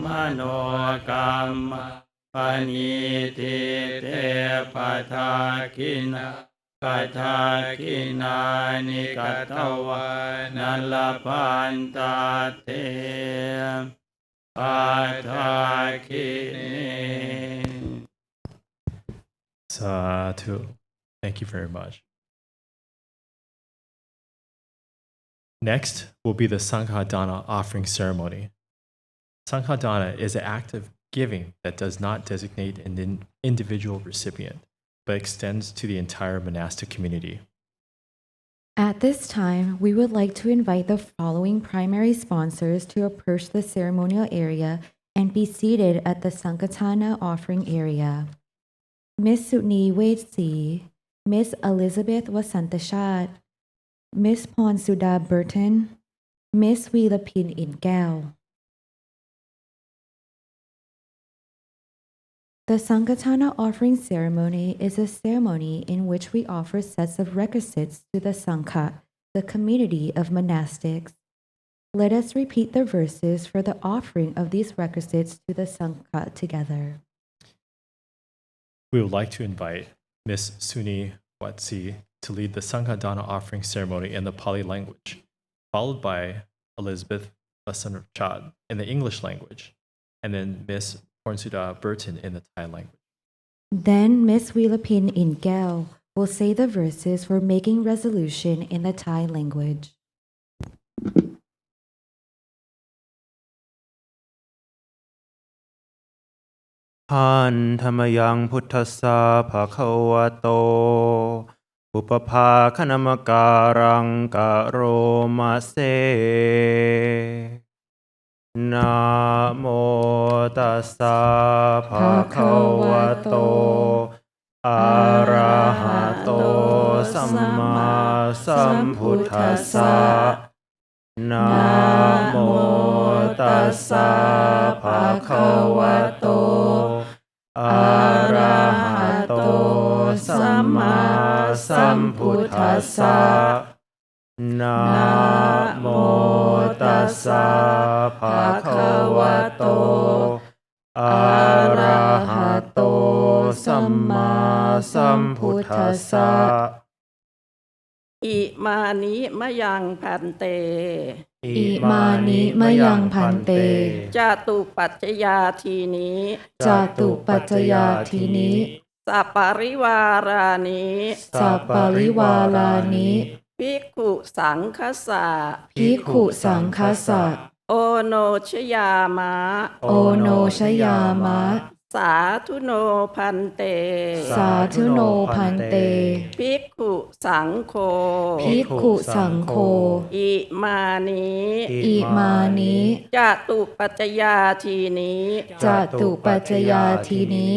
manokamma Paniti te patakinani katawa nalapanta te patakini.
Sadhu. Thank you very much. Next will be the Sanghadana offering ceremony. Sanghadana is an act of giving that does not designate an individual recipient, but extends to the entire monastic community.
At this time, we would like to invite the following primary sponsors to approach the ceremonial area and be seated at the Sankatana offering area. Miss Sutni Waitsi, Miss Elizabeth Wasantashad, Miss Ponsuda Burton, Miss Weelapin Ingao. The Sankatana offering ceremony is a ceremony in which we offer sets of requisites to the Sangha, the community of monastics. Let us repeat the verses for the offering of these requisites to the Sangha together.
We would like to invite Miss Suni Watsi to lead the Sangha Dana offering ceremony in the Pali language, followed by Elizabeth Vasanchad in the English language, and then Miss Pornsuda Burton in the Thai language.
Then Miss Weelapin Ingao will say the verses for making resolution in the Thai language.
Han Tamayang Puttasa Bhagavato Upapa Kanamakarang Karomase Namo Tassa Bhagavato Arahato Samma Sambuddhassa Namo Tassa Bhagavato Arahato Samma Sambuddhassa Namo Tassa Bhagavato Arahato Samma Sambuddhassa
อิมานิมะยังพันเต
อิมานิมะยังพันเต
จาตุปัจจยาทีนี้
จาตุปัจจยาทีนี้
สัปปาริวารานิ
สัปปาริวารานิ
ภิกขุสังฆสะ
ภิกขุสังฆสะ
โอโนชยามะ
โอโนชยามะ
สาธุโนพันเต
สาธุโนพันเต
ภิกขุสังโฆ
ภิกขุสังโฆ
อิมานิ
อิมานิ
จาตุปัจจยาทีนี้
จาตุปัจจยาทีนี้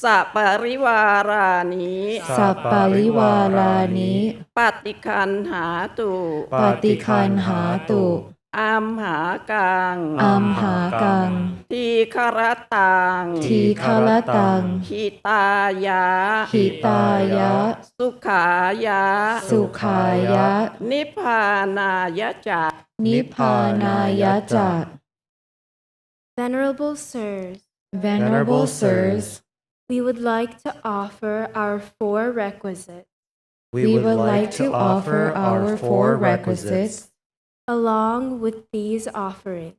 สัปปาริวารานิ
สัปปาริวารานิ
ปฏิคันหาตุ
ปฏิคันหาตุ
อัมหากัง
อัมหากัง
ทีครตัง
ทีฆรตัง
หิตายะ
หิตายะ
สุขายะ
สุขายะ
นิพพานายะจะ
นิพพานายะจะ
Venerable Sirs,
Venerable Sirs,
we would like to offer our four requisites.
We would like to offer our four requisites
along with these offerings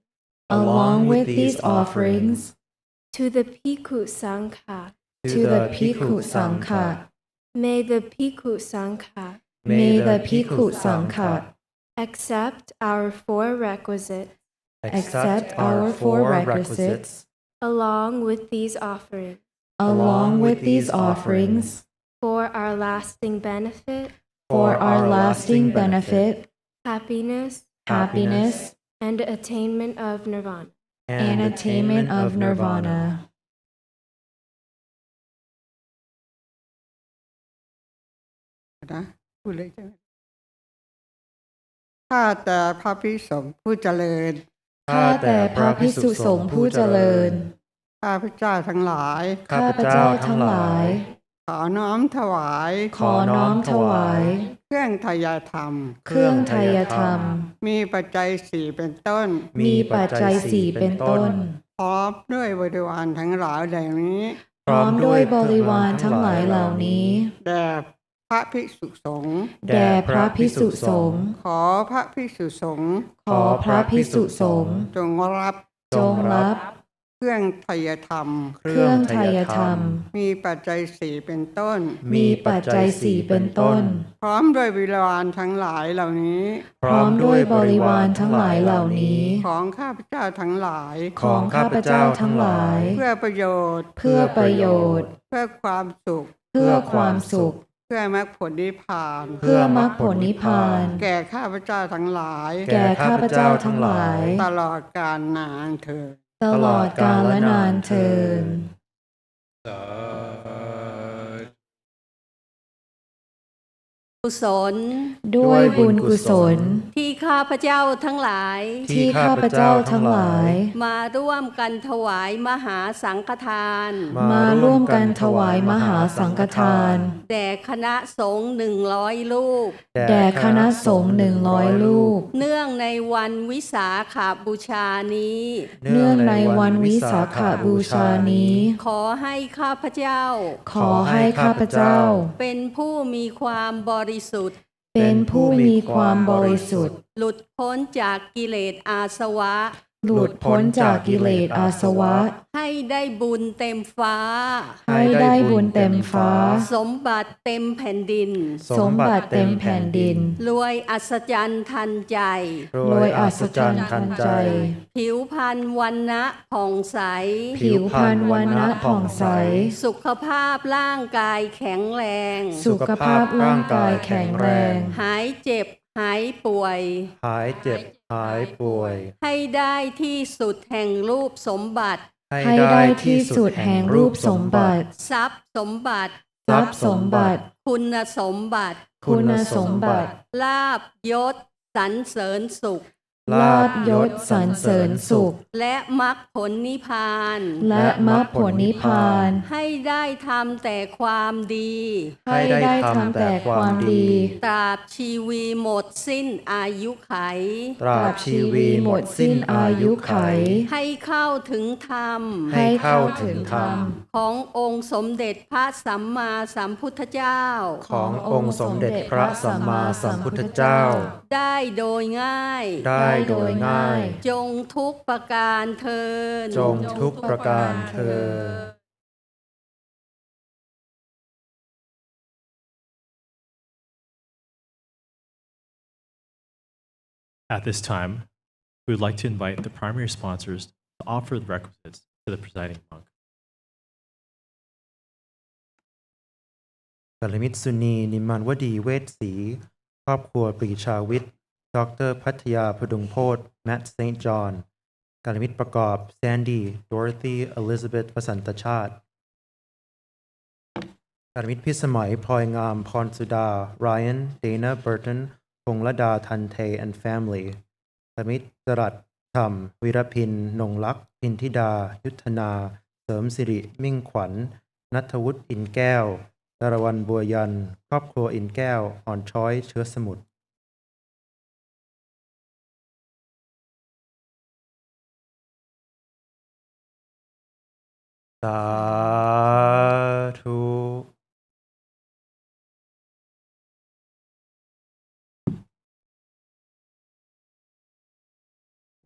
to the Bhikkhu Sangha.
To the Bhikkhu Sangha.
May the Bhikkhu Sangha accept our four requisites along with these offerings for our lasting benefit, happiness, and attainment of nirvana.
นะพูดเลยใช่ไหมข้าแต่พระภิกษุสงฆ์ผู้เจริญ
ข้าแต่พระภิกษุสงฆ์ผู้เจริญ
ข้าพเจ้าทั้งหลาย
ข้าพเจ้าทั้งหลาย
ขอน้อมถวาย
ขอน้อมถวาย
เครื่องไทยธรรม
เครื่องไทยธรรม
มีปัจจัยสี่เป็นต้น
มีปัจจัยสี่เป็นต้น
พร้อมด้วยบริวารทั้งหลายเหล่านี้
พร้อมด้วยบริวารทั้งหลายเหล่านี้
แด่พระภิกษุสงฆ์
แด่พระภิกษุสงฆ์
ขอพระภิกษุสงฆ์
ขอพระภิกษุสงฆ์
จงรับ เครื่องไทยธรรม
เครื่องไทยธรรม
มีปัจจัยสี่เป็นต้น
มีปัจจัยสี่เป็นต้น
พร้อมด้วยบริวารทั้งหลายเหล่านี้
พร้อมด้วยบริวารทั้งหลายเหล่านี้
ของข้าพเจ้าทั้งหลาย
ของข้าพเจ้าทั้งหลาย
เพื่อประโยชน์
เพื่อประโยชน์
เพื่อความสุข
เพื่อความสุข
เพื่อมรรคผลนิพพาน
เพื่อมรรคผลนิพพาน
แก่ข้าพเจ้าทั้งหลาย
แก่ข้าพเจ้าทั้งหลาย
ตลอดกาลนานเถิด
ตลอดกาลนานเทอญ
กุศล
ด้วยบุญกุศล
ที่ข้าพเจ้าทั้งหลาย
ที่ข้าพเจ้าทั้งหลาย
มาร่วมกันถวายมหาสังฆทาน
มาร่วมกันถวายมหาสังฆทาน
แด่คณะสงฆ์100 รูป
แด่คณะสงฆ์100 รูป
เนื่องในวันวิสาขบูชานี้
เนื่องในวันวิสาขบูชานี้
ขอให้ข้าพเจ้า
ขอให้ข้าพเจ้า
เป็นผู้มีความบริสุทธิ์
เป็นผู้มีความบริสุทธิ์
หลุดพ้นจากกิเลสอาสวะ
หลุดพ้นจากกิเลสอาสวะ
ให้ได้บุญเต็มฟ้า
ให้ได้บุญเต็มฟ้า
สมบัติเต็มแผ่นดิน
สมบัติเต็มแผ่นดิน
รวยอัศจรรย์ทันใจ
รวยอัศจรรย์ทันใจ
ผิวพรรณวรรณะผ่องใส
ผิวพรรณวรรณะผ่องใส
สุขภาพร่างกายแข็งแรง
สุขภาพร่างกายแข็งแรง
หายเจ็บหายป่วย
หายเจ็บหายป่วย
ให้ได้ที่สุดแห่งรูปสมบัติ
ให้ได้ที่สุดแห่งรูปสมบัติ
ทรัพย์สมบัติ
ทรัพย์สมบัติ
คุณสมบัติ
คุณสมบัติ
ลาภยศสรรเสริญสุข
ลาภยศสรรเสริญสุข
และมรรคผลนิพพาน
และมรรคผลนิพพาน
ให้ได้ทำแต่ความดี
ให้ได้ทำแต่ความดี
ตราบชีวีหมดสิ้นอายุไข
ตราบชีวีหมดสิ้นอายุไข
ให้เข้าถึงธรรม
ให้เข้าถึงธรรม
ขององค์สมเด็จพระสัมมาสัมพุทธเจ้า
ขององค์สมเด็จพระสัมมาสัมพุทธเจ้า
ได้โดยง่าย
ได้โดยง่าย
จงทุกประการเทิน
จงทุกประการเทิน
At this time, we would like to invite the primary sponsors to offer the requisites to the presiding monk.
กัลมิตรสุนีนิมานวดีเวชศรีครอบครัวปรีชาวิทย์ดร.พัทยาพดุงโพธิ์แมทเซนต์จอห์นกัลมิตรประกอบแซนดี้ดอร์ธีอลิซาเบธวสันตชาติกัลมิตรพิสมัยพลอยงามพรสุดาไรอันเดน่าเบิร์ตันพงษ์ระดาทันเท and family กัลมิตรจรัสธรรมวิรพินนงลักษ์พินธิดายุทธนาเสริมสิริมิ่งขวัญณัฐวุฒิอินแก้วดารวรรณบัวยันครอบครัวอินแก้วอ่อนช้อยเชื้อสมุทรสาธุ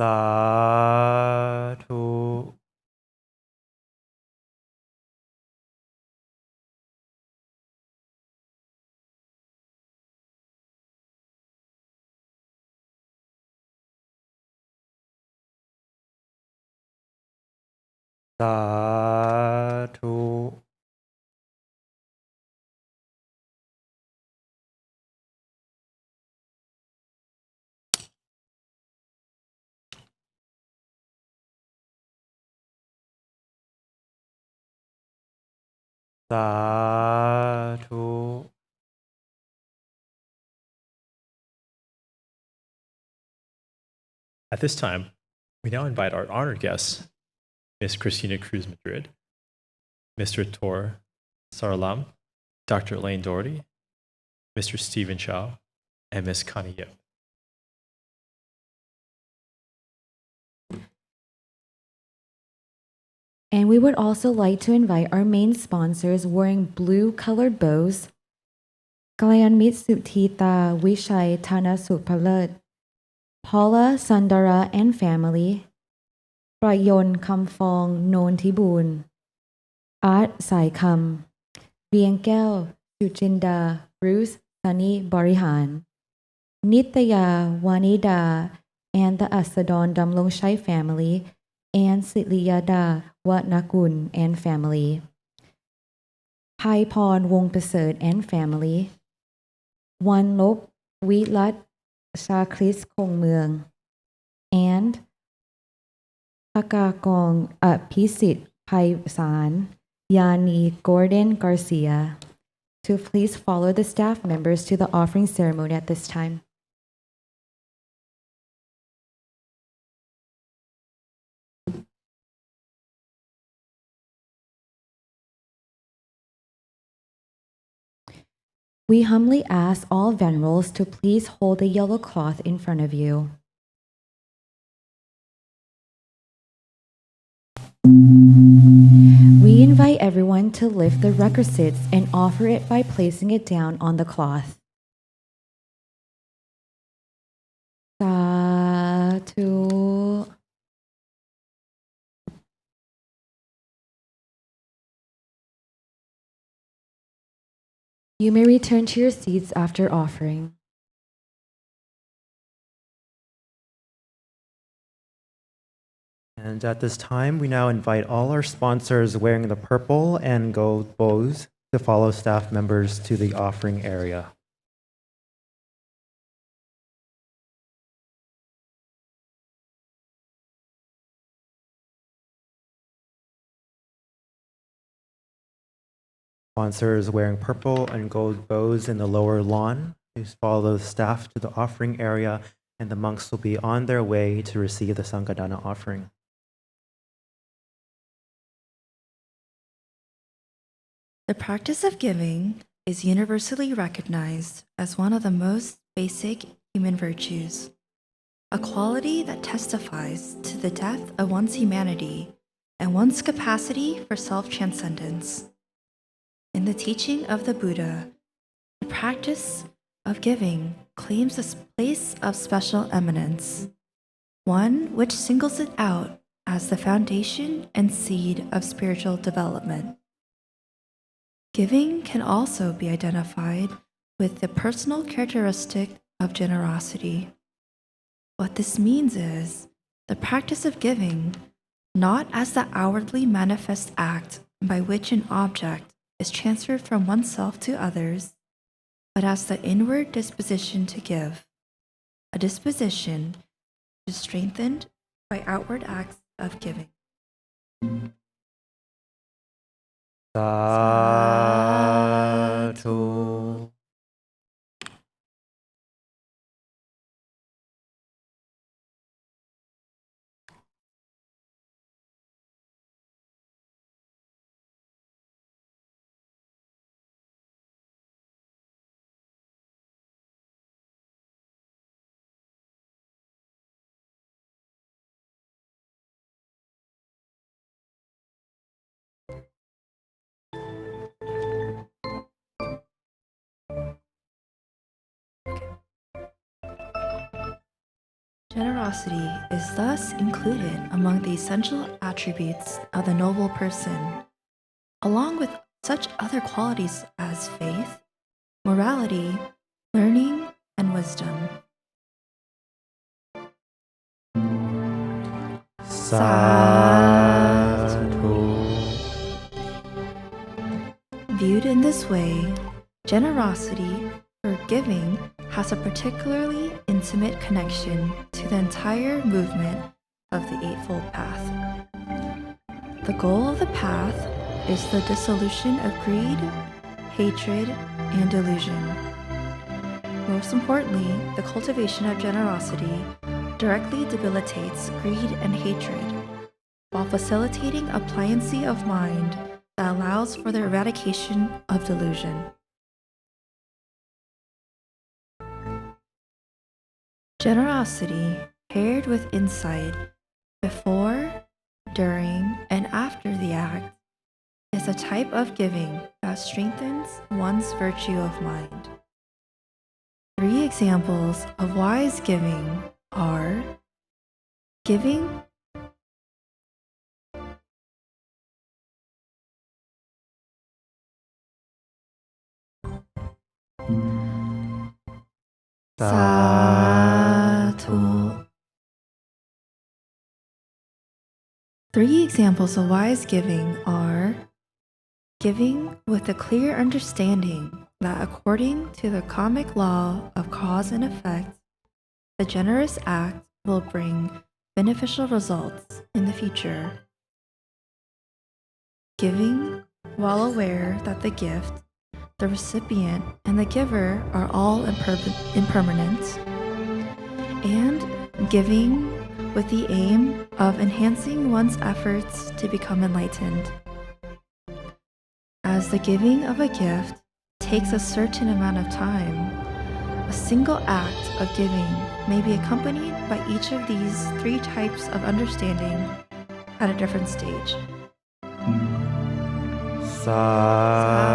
สาธุ สาธุ สาธุ
At this time, we now invite our honored guests, Ms. Christina Cruz Madrid, Mr. Tor Saralam, Dr. Elaine Doherty, Mr. Stephen Chow, and Ms. Connie Yip.
And we would also like to invite our main sponsors wearing blue colored bows, Kalyanmit Sutita Vishai Tana Supalat, Paula Sandara and family, Prayon Kamfong Non Tibun, Art Sai Kam, Biankel Suchinda Bruce Sunny Barihan, Nitaya Wanida and the Asadon Damlong Shai family, and Sitliyada Watnakun and family, Pai Pon Wong Preserd and family, Wan Lop Wheatlat Shakris Kong Muang, and พกากรอภิสิทธิ์ไพศาล Yani Gordon Garcia to please follow the staff members to the offering ceremony at this time. We humbly ask all venerables to please hold the yellow cloth in front of you. We invite everyone to lift the requisites and offer it by placing it down on the cloth. Satu. You may return to your seats after offering.
And at this time, we now invite all our sponsors wearing the purple and gold bows to follow staff members to the offering area. Sponsors wearing purple and gold bows in the lower lawn, please follow the staff to the offering area, and the monks will be on their way to receive the Sanghadana offering.
The practice of giving is universally recognized as one of the most basic human virtues, a quality that testifies to the depth of one's humanity and one's capacity for self-transcendence. In the teaching of the Buddha, the practice of giving claims a place of special eminence, one which singles it out as the foundation and seed of spiritual development. Giving can also be identified with the personal characteristic of generosity. What this means is the practice of giving, not as the outwardly manifest act by which an object is transferred from oneself to others, but as the inward disposition to give, a disposition which is strengthened by outward acts of giving.
Satu.
Generosity is thus included among the essential attributes of the noble person, along with such other qualities as faith, morality, learning, and wisdom. Viewed in this way, generosity or giving has a particularly intimate connection to the entire movement of the Eightfold Path. The goal of the path is the dissolution of greed, hatred, and delusion. Most importantly, the cultivation of generosity directly debilitates greed and hatred, while facilitating a pliancy of mind that allows for the eradication of delusion. Generosity paired with insight before, during, and after the act is a type of giving that strengthens one's virtue of mind. 3 examples of wise giving are giving Satu. 3 examples of wise giving are giving with a clear understanding that according to the karmic law of cause and effect, the generous act will bring beneficial results in the future. Giving, while aware that the gift, the recipient, and the giver are all impermanent, and giving with the aim of enhancing one's efforts to become enlightened. As the giving of a gift takes a certain amount of time, a single act of giving may be accompanied by each of these three types of understanding at a different stage.
Sadhu.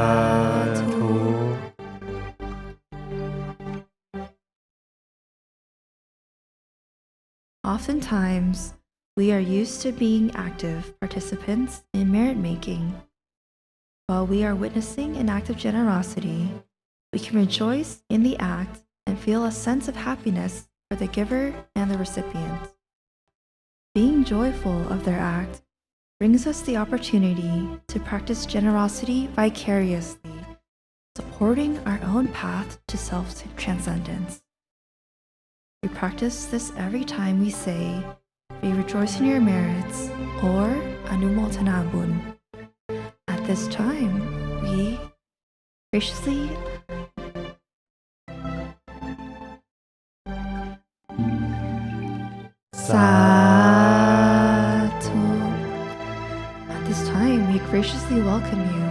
Oftentimes, we are used to being active participants in merit making. While we are witnessing an act of generosity, we can rejoice in the act and feel a sense of happiness for the giver and the recipient. Being joyful of their act brings us the opportunity to practice generosity vicariously, supporting our own path to self-transcendence. We practice this every time we say, "We rejoice in your merits," or "Anumotana Bun." At this time, we graciously welcome you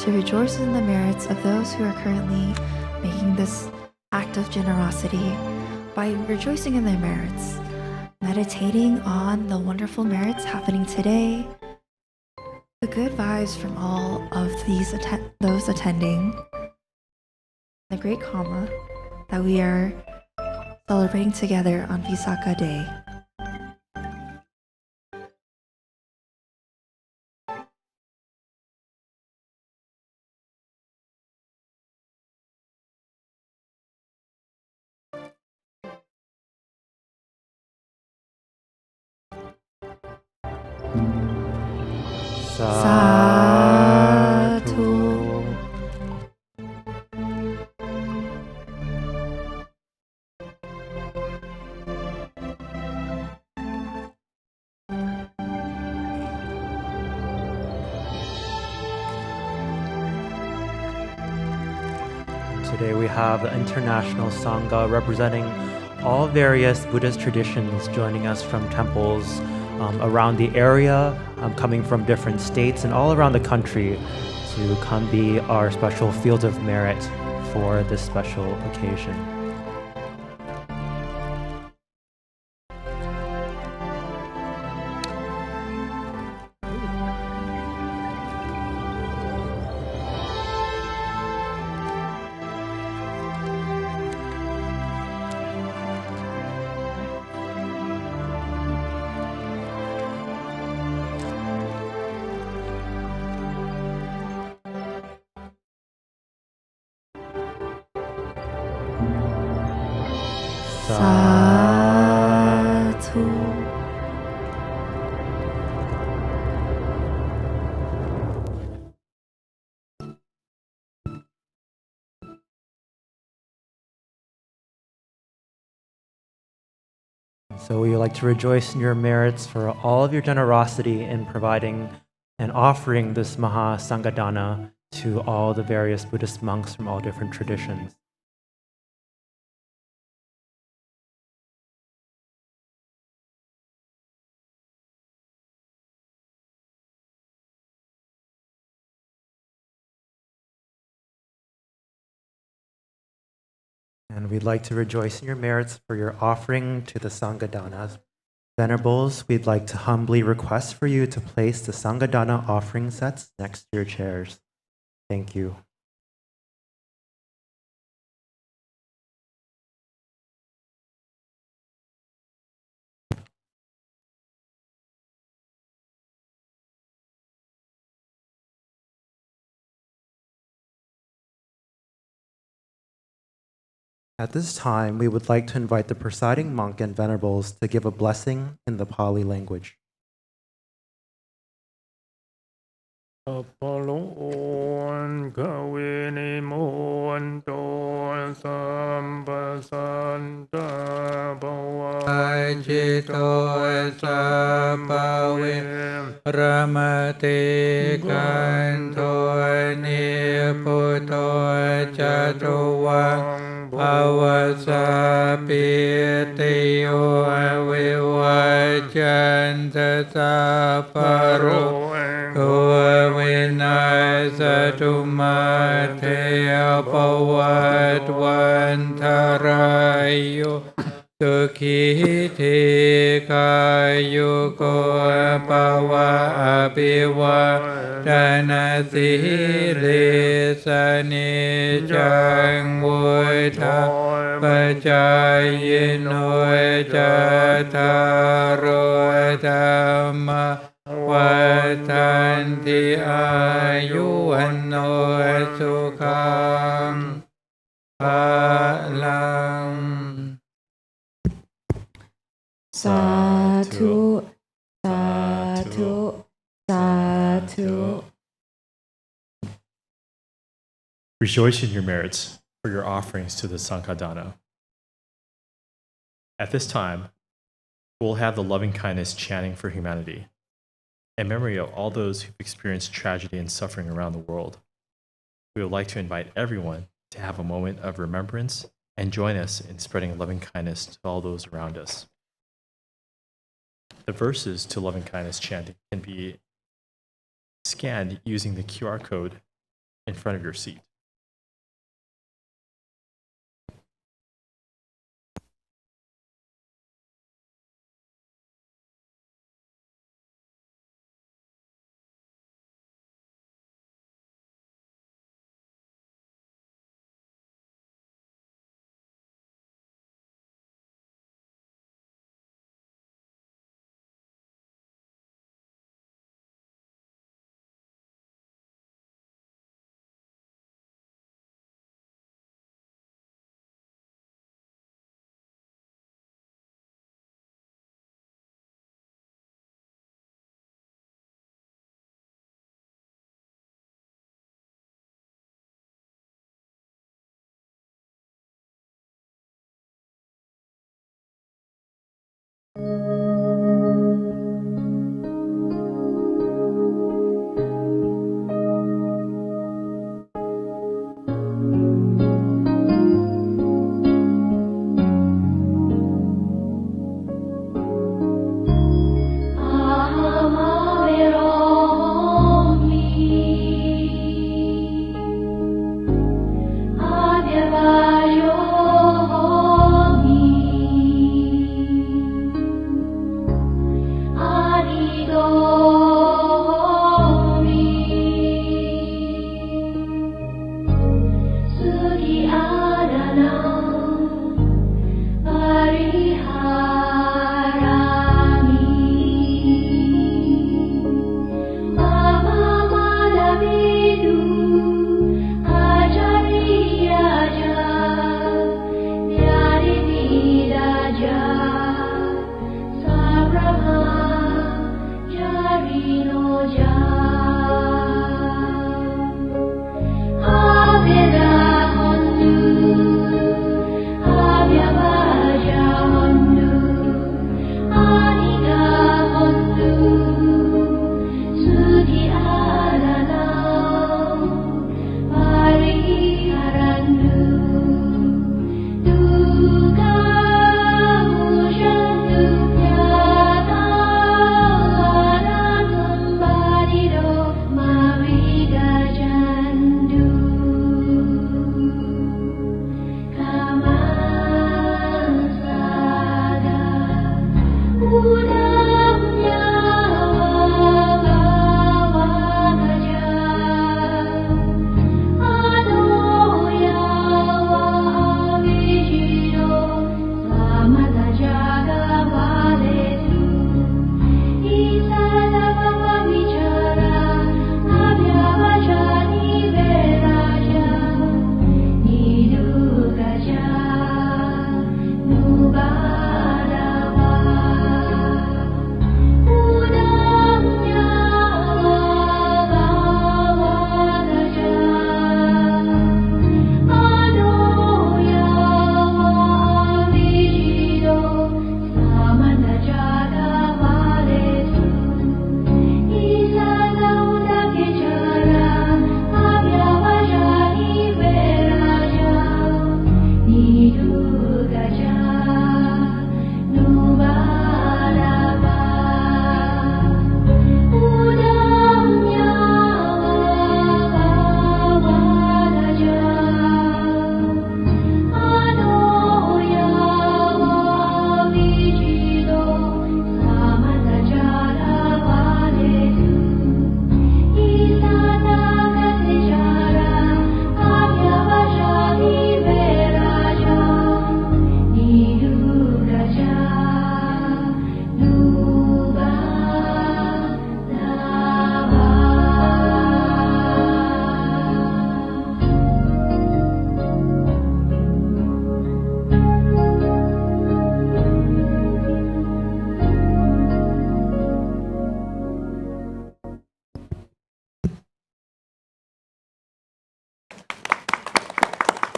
to rejoice in the merits of those who are currently making this act of generosity by rejoicing in their merits, meditating on the wonderful merits happening today, the good vibes from all of those attending, the great karma that we are celebrating together on Visakha Day. Sadhu.
Today we have the International Sangha representing all various Buddhist traditions joining us from temples around the area, coming from different states and all around the country to come be our special field of merit for this special occasion.
Sadhu.
So we would like to rejoice in your merits for all of your generosity in providing and offering this Maha Sanghadana to all the various Buddhist monks from all different traditions. And we'd like to rejoice in your merits for your offering to the Sanghadana. Venerables, we'd like to humbly request for you to place the Sanghadana offering sets next to your chairs. Thank you. At this time, we would like to invite the presiding monk and venerables to give a blessing in the Pali language.
อัปปะโลนกเวนิมนโตสัมปสันตะภวะ
จิตโต รมติกันโทนิพุทโธจตุวังภวสาปิติโยวิวัจจันตสัพพะโรโควินาศตุมาเทปวัตวันทรายโยสุขีทีกายุโกภวะอภิวาทนาสิริสนิจังวุฒาปัจจายโนจัตตารโอธรรมวัฏันติอายุวันโนสุขังภะลัง
สาธุสาธุสาธุ
Rejoice in your merits for your offerings to the Sankadana. At this time, we'll have the loving kindness chanting for humanity, in memory of all those who've experienced tragedy and suffering around the world. We would like to invite everyone to have a moment of remembrance and join us in spreading loving kindness to all those around us. The verses to loving kindness chanting can be scanned using the QR code in front of your seat.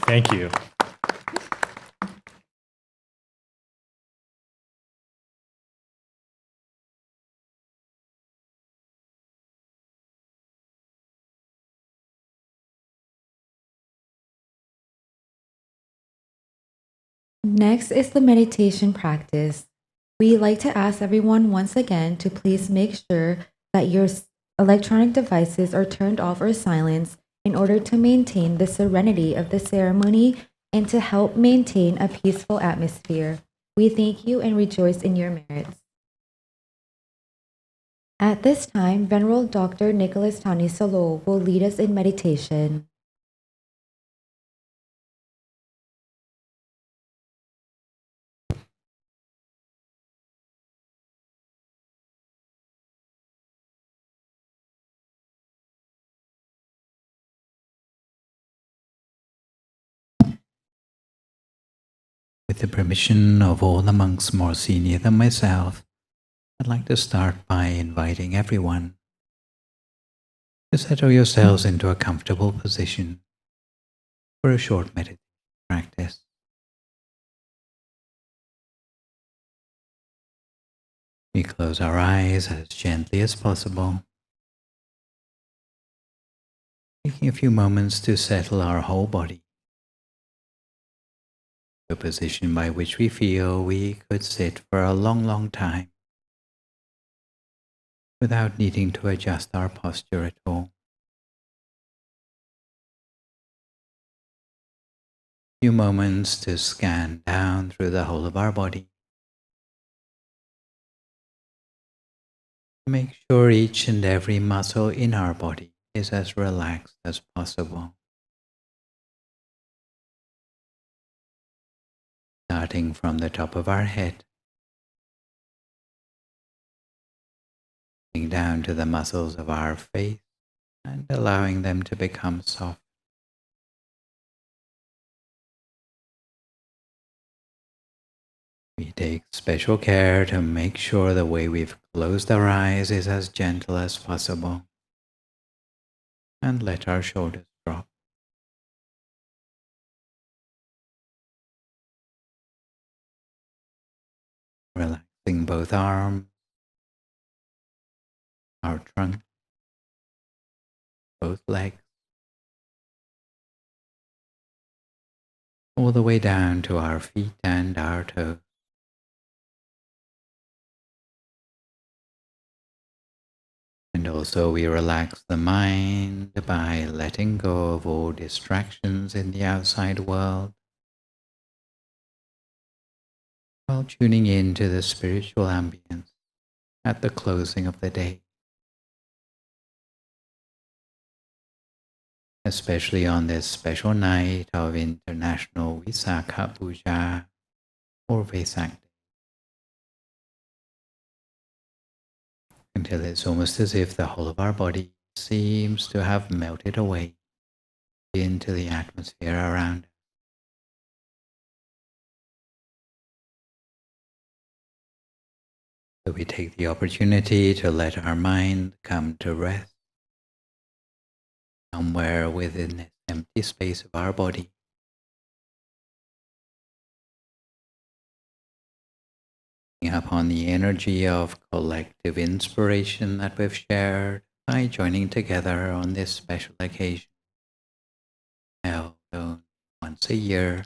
Thank you.
Next is the meditation practice. We'd like to ask everyone once again to please make sure that your electronic devices are turned off or silenced in order to maintain the serenity of the ceremony and to help maintain a peaceful atmosphere. We thank you and rejoice in your merits. At this time, Venerable Dr. Nicholas Tani Salo will lead us in meditation.
With the permission of all the monks more senior than myself, I'd like to start by inviting everyone to settle yourselves into a comfortable position for a short meditation practice. We close our eyes as gently as possible, taking a few moments to settle our whole body, a position by which we feel we could sit for a long time without needing to adjust our posture at all. A few moments to scan down through the whole of our body. Make sure each and every muscle in our body is as relaxed as possible. Starting from the top of our head, down to the muscles of our face and allowing them to become soft. We take special care to make sure the way we've closed our eyes is as gentle as possible, and let our shoulders drop. Relaxing both arms, our trunk, both legs, all the way down to our feet and our toes. And also we relax the mind by letting go of all distractions in the outside world, while tuning in to the spiritual ambience at the closing of the day. Especially on this special night of International VISAKHA Puja or Vesak Day. Until it's almost as if the whole of our body seems to have melted away into the atmosphere around us. So we take the opportunity to let our mind come to rest somewhere within this empty space of our body. Upon the energy of collective inspiration that we've shared by joining together on this special occasion, held once a year,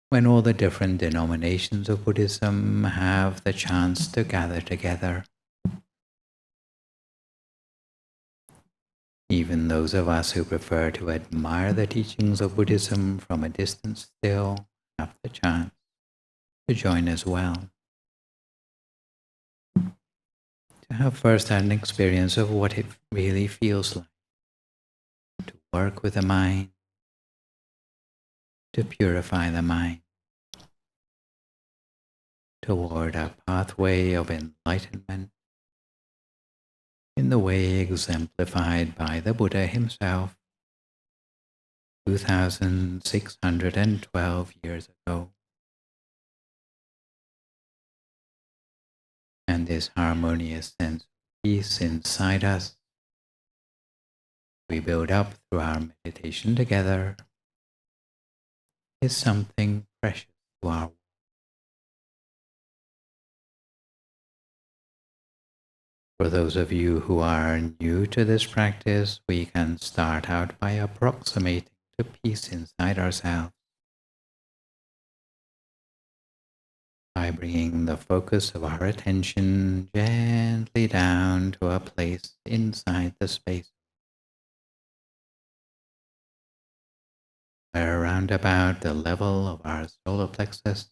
when all the different denominations of Buddhism have the chance to gather together. Even those of us who prefer to admire the teachings of Buddhism from a distance still have the chance to join as well. To have first-hand experience of what it really feels like to work with the mind, to purify the mind toward a pathway of enlightenment in the way exemplified by the Buddha himself 2,612 years ago. And this harmonious sense of peace inside us we build up through our meditation together is something precious to our world. For those of you who are new to this practice, we can start out by approximating to peace inside ourselves, by bringing the focus of our attention gently down to a place inside the space, around about the level of our solar plexus,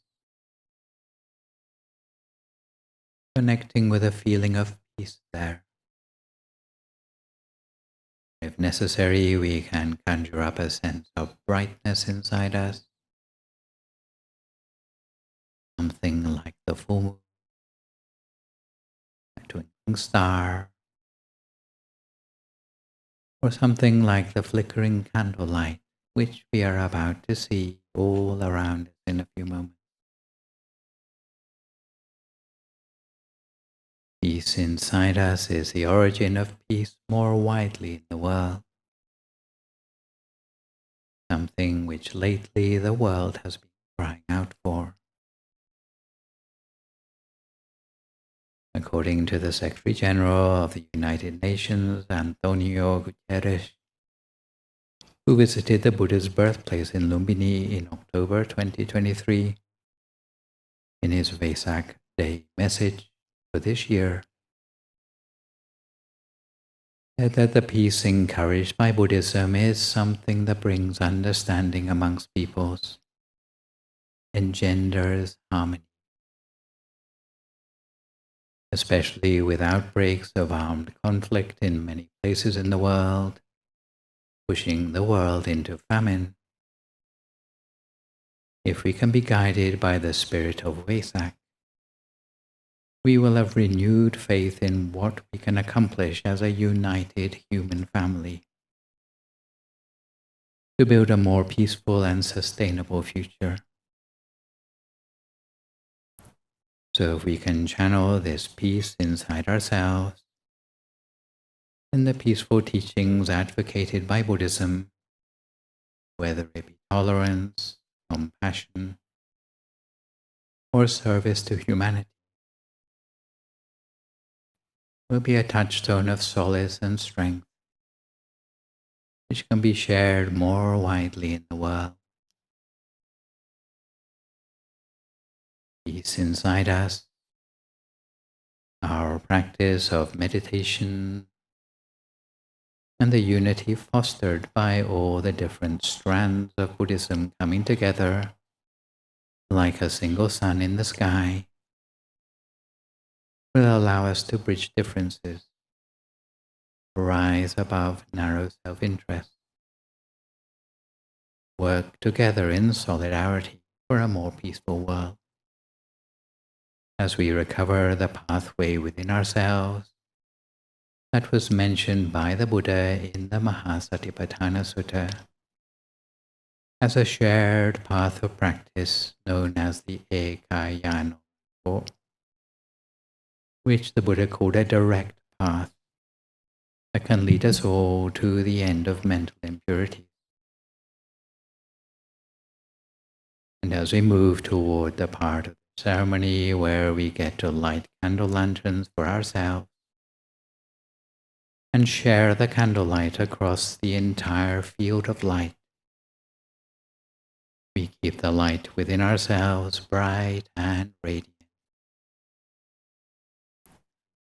connecting with a feeling of peace there. If necessary, we can conjure up a sense of brightness inside us, something like the full moon, a twinkling star, or something like the flickering candlelight, which we are about to see all around us in a few moments. Peace inside us is the origin of peace more widely in the world, something which lately the world has been crying out for. According to the Secretary General of the United Nations, Antonio Guterres, who visited the Buddha's birthplace in Lumbini in October 2023, in his Vesak Day message for this year, said that the peace encouraged by Buddhism is something that brings understanding amongst peoples, engenders harmony, especially with outbreaks of armed conflict in many places in the world, pushing the world into famine. If we can be guided by the spirit of Vesak, we will have renewed faith in what we can accomplish as a united human family to build a more peaceful and sustainable future. So if we can channel this peace inside ourselves and the peaceful teachings advocated by Buddhism, whether it be tolerance, compassion, or service to humanity, will be a touchstone of solace and strength, which can be shared more widely in the world. Peace inside us, our practice of meditation, and the unity fostered by all the different strands of Buddhism coming together like a single sun in the sky, will allow us to bridge differences, rise above narrow self-interest, work together in solidarity for a more peaceful world. As we recover the pathway within ourselves that was mentioned by the Buddha in the Mahasatipatthana Sutta as a shared path of practice known as the Ekayano, which the Buddha called a direct path that can lead us all to the end of mental impurity. And as we move toward the part of the ceremony where we get to light candle lanterns for ourselves and share the candlelight across the entire field of light, we keep the light within ourselves bright and radiant.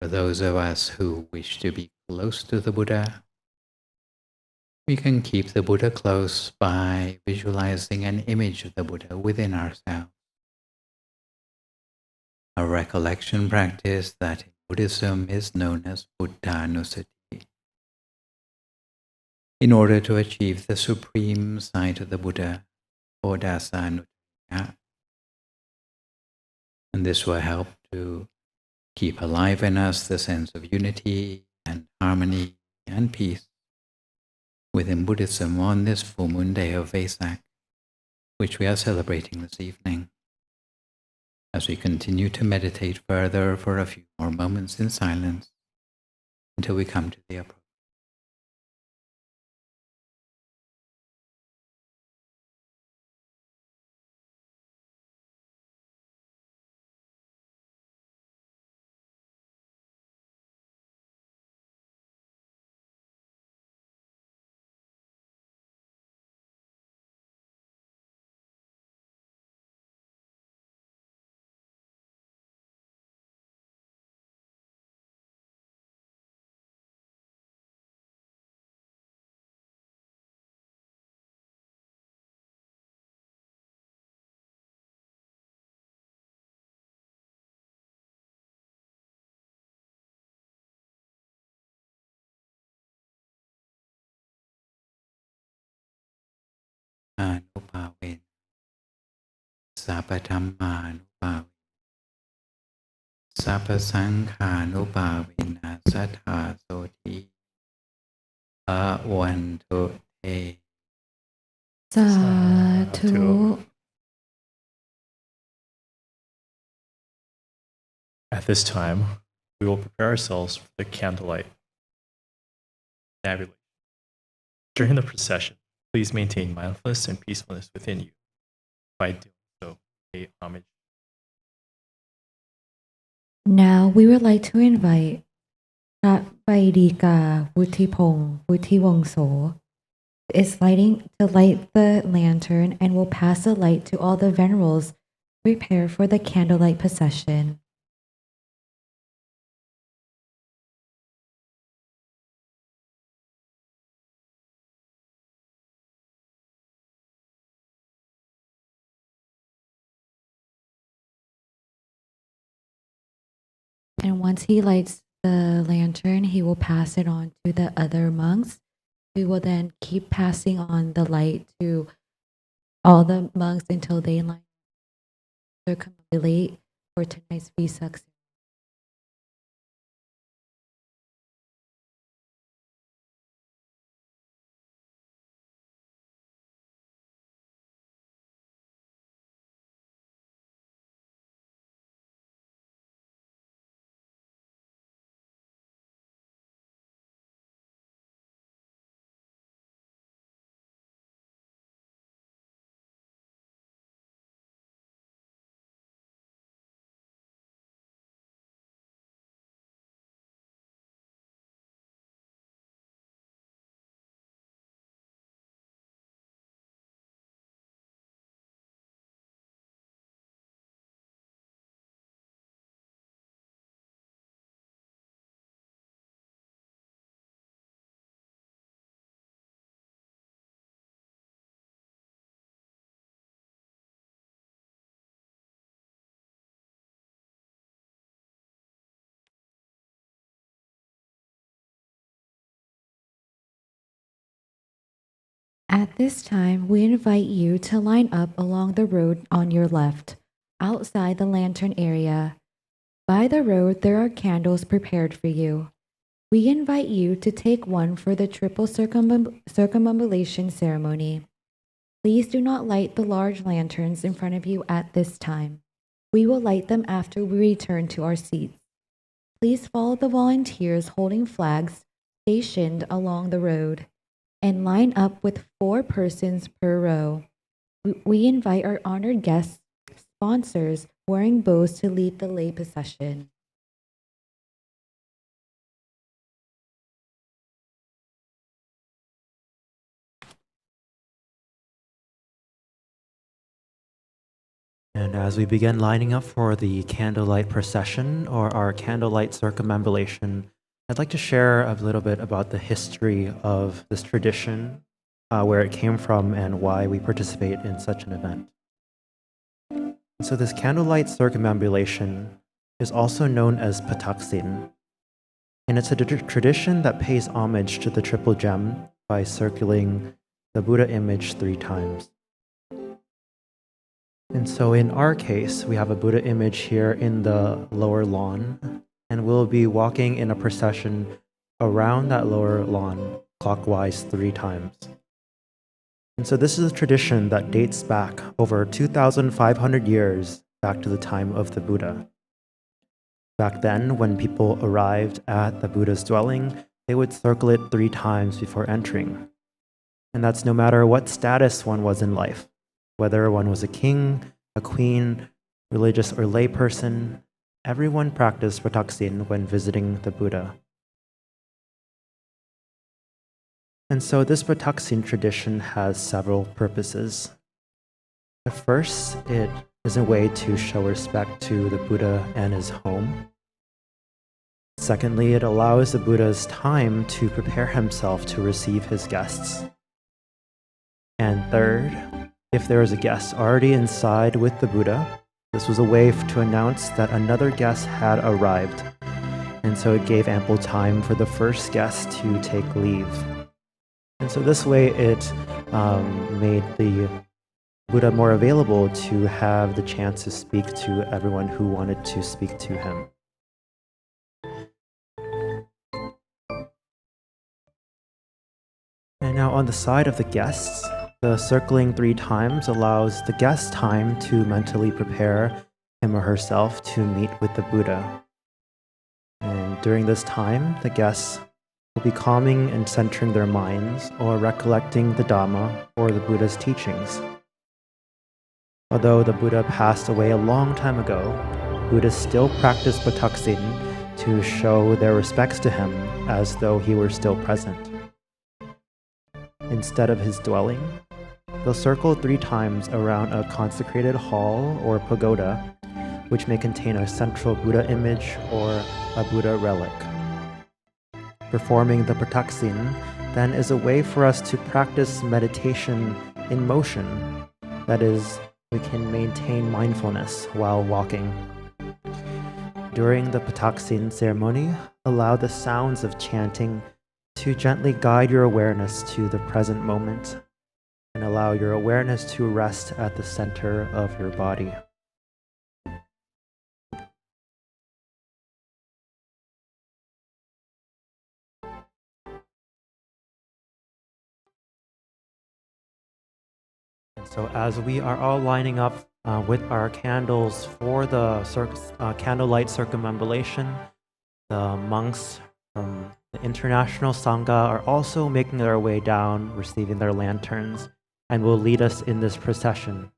For those of us who wish to be close to the Buddha, we can keep the Buddha close by visualizing an image of the Buddha within ourselves. A recollection practice that in Buddhism is known as Buddhanusati. In order to achieve the supreme sight of the Buddha, or Dasanuttaya, and this will help to keep alive in us the sense of unity and harmony and peace within Buddhism on this full moon day of Vesak, which we are celebrating this evening. As we continue to meditate further for a few more moments in silence until we come to the approach. านุภาเวนะสัพพธัมมานุภาเวนะสัพพสังฆานุภาเวนะสัทธาโสติอาวันตุเต
สาธุ
At this time, we will prepare ourselves for the candlelight navigation. During the procession, please maintain mindfulness and peacefulness within you. By doing so, pay homage.
Now we would like to invite พระใบดีกาวุฒิพงศ์วุฒิวงโส is lighting to light the lantern and will pass the light to all the venerables to prepare for the candlelight procession. And once he lights the lantern, he will pass it on to the other monks. We will then keep passing on the light to all the monks until they circumambulate for tonight's Visakha. At this time, we invite you to line up along the road on your left, outside the lantern area. By the road, there are candles prepared for you. We invite you to take one for the triple circumambulation ceremony. Please do not light the large lanterns in front of you at this time. We will light them after we return to our seats. Please follow the volunteers holding flags stationed along the road and line up with 4 persons per row. We invite our honored guests, sponsors, wearing bows to lead the lay procession.
And as we begin lining up for the candlelight procession or our candlelight circumambulation, I'd like to share a little bit about the history of this tradition, where it came from and why we participate in such an event. So this candlelight circumambulation is also known as pataksin, and it's a tradition that pays homage to the triple gem by circling the Buddha image 3 times. And so in our case, we have a Buddha image here in the lower lawn, and we'll be walking in a procession around that lower lawn clockwise 3 times. And so this is a tradition that dates back over 2,500 years back to the time of the Buddha. Back then, when people arrived at the Buddha's dwelling, they would circle it 3 times before entering. And that's no matter what status one was in life, whether one was a king, a queen, religious or lay person, everyone practiced pataksin when visiting the Buddha. And so this pataksin tradition has several purposes. The first, it is a way to show respect to the Buddha and his home. Secondly, it allows the Buddha's time to prepare himself to receive his guests. And third, if there was a guest already inside with the Buddha, this was a way to announce that another guest had arrived, and so it gave ample time for the first guest to take leave. And so this way it made the Buddha more available to have the chance to speak to everyone who wanted to speak to him. And now on the side of the guests, the circling 3 times allows the guest time to mentally prepare him or herself to meet with the Buddha. And during this time, the guests will be calming and centering their minds or recollecting the Dhamma or the Buddha's teachings. Although the Buddha passed away a long time ago, Buddhists still practice Pataksin to show their respects to him as though he were still present. Instead of his dwelling, they'll circle 3 times around a consecrated hall or pagoda, which may contain a central Buddha image or a Buddha relic. Performing the Pataksin then is a way for us to practice meditation in motion. That is, we can maintain mindfulness while walking. During the Pataksin ceremony, allow the sounds of chanting to gently guide your awareness to the present moment and allow your awareness to rest at the center of your body. So as we are all lining up with our candles for the candlelight circumambulation, the monks from the International Sangha are also making their way down, receiving their lanterns, and will lead us in this procession.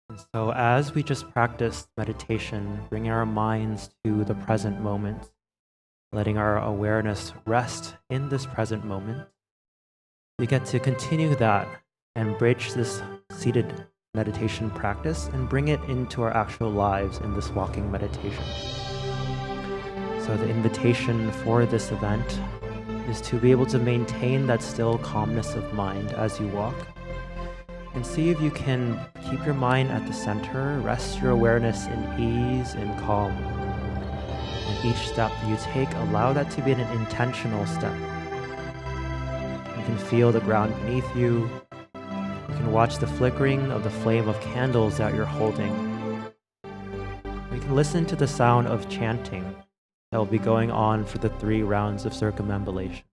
And so as we just practice meditation, bringing our minds to the present moment, letting our awareness rest in this present moment, we get to continue that and bridge this seated meditation practice and bring it into our actual lives in this walking meditation. So the invitation for this event is to be able to maintain that still calmness of mind as you walk, and see if you can keep your mind at the center, rest your awareness in ease and calm. And each step you take, allow that to be an intentional step. You can feel the ground beneath you. You can watch the flickering of the flame of candles that you're holding. You can listen to the sound of chanting that will be going on for the 3 rounds of circumambulation.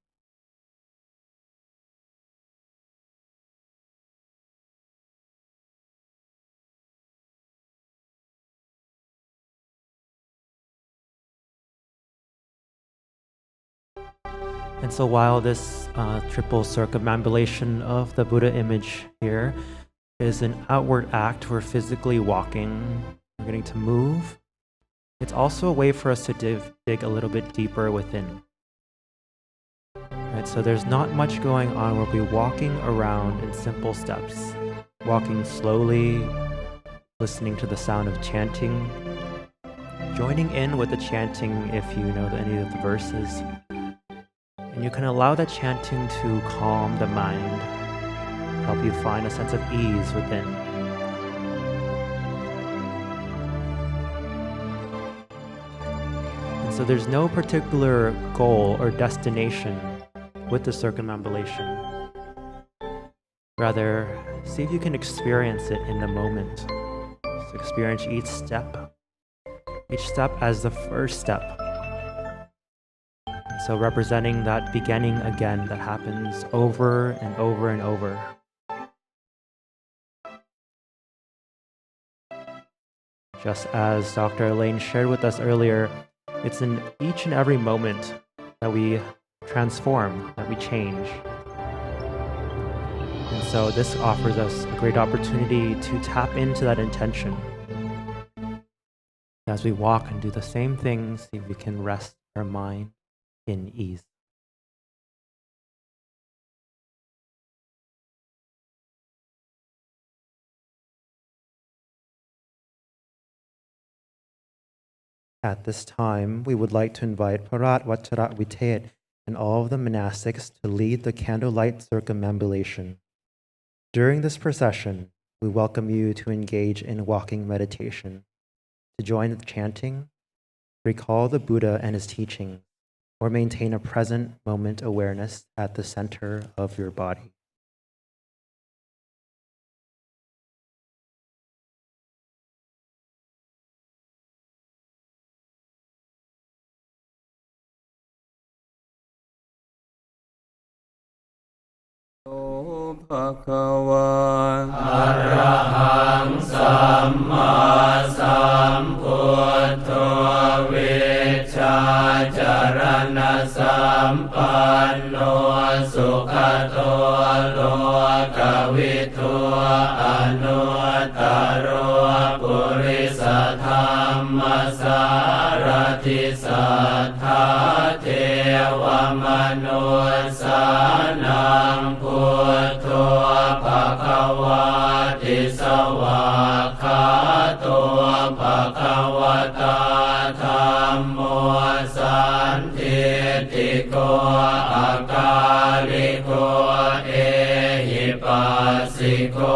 And so while this triple circumambulation of the Buddha image here is an outward act, we're physically walking, we're getting to move, it's also a way for us to dig a little bit deeper within. Right, so there's not much going on. We'll be walking around in simple steps, walking slowly, listening to the sound of chanting, joining in with the chanting if you know any of the verses. And you can allow that chanting to calm the mind, help you find a sense of ease within. And so there's no particular goal or destination with the circumambulation. Rather, see if you can experience it in the moment. So experience each step as the first step. So representing that beginning again that happens over and over and over. Just as Dr. Elaine shared with us earlier, it's in each and every moment that we transform, that we change. And so this offers us a great opportunity to tap into that intention. As we walk and do the same things, see if we can rest our mind in ease. At this time, we would like to invite Parat Vachara Vitet and all of the monastics to lead the candlelight circumambulation. During this procession, we welcome you to engage in walking meditation, to join the chanting, recall the Buddha and his teachings, or maintain a present moment awareness at the center of your body.
Bhagavan Arahang Samma Sambuddho Vichacharana Sampanno Sukhato Lokavito Anuttaro Purisa Dhamma Sarati Sattha Deva Manusanam Puttho Bhagavati Savakhato Bhagavata Dhammo Santitiko Akaliko Ehipasiko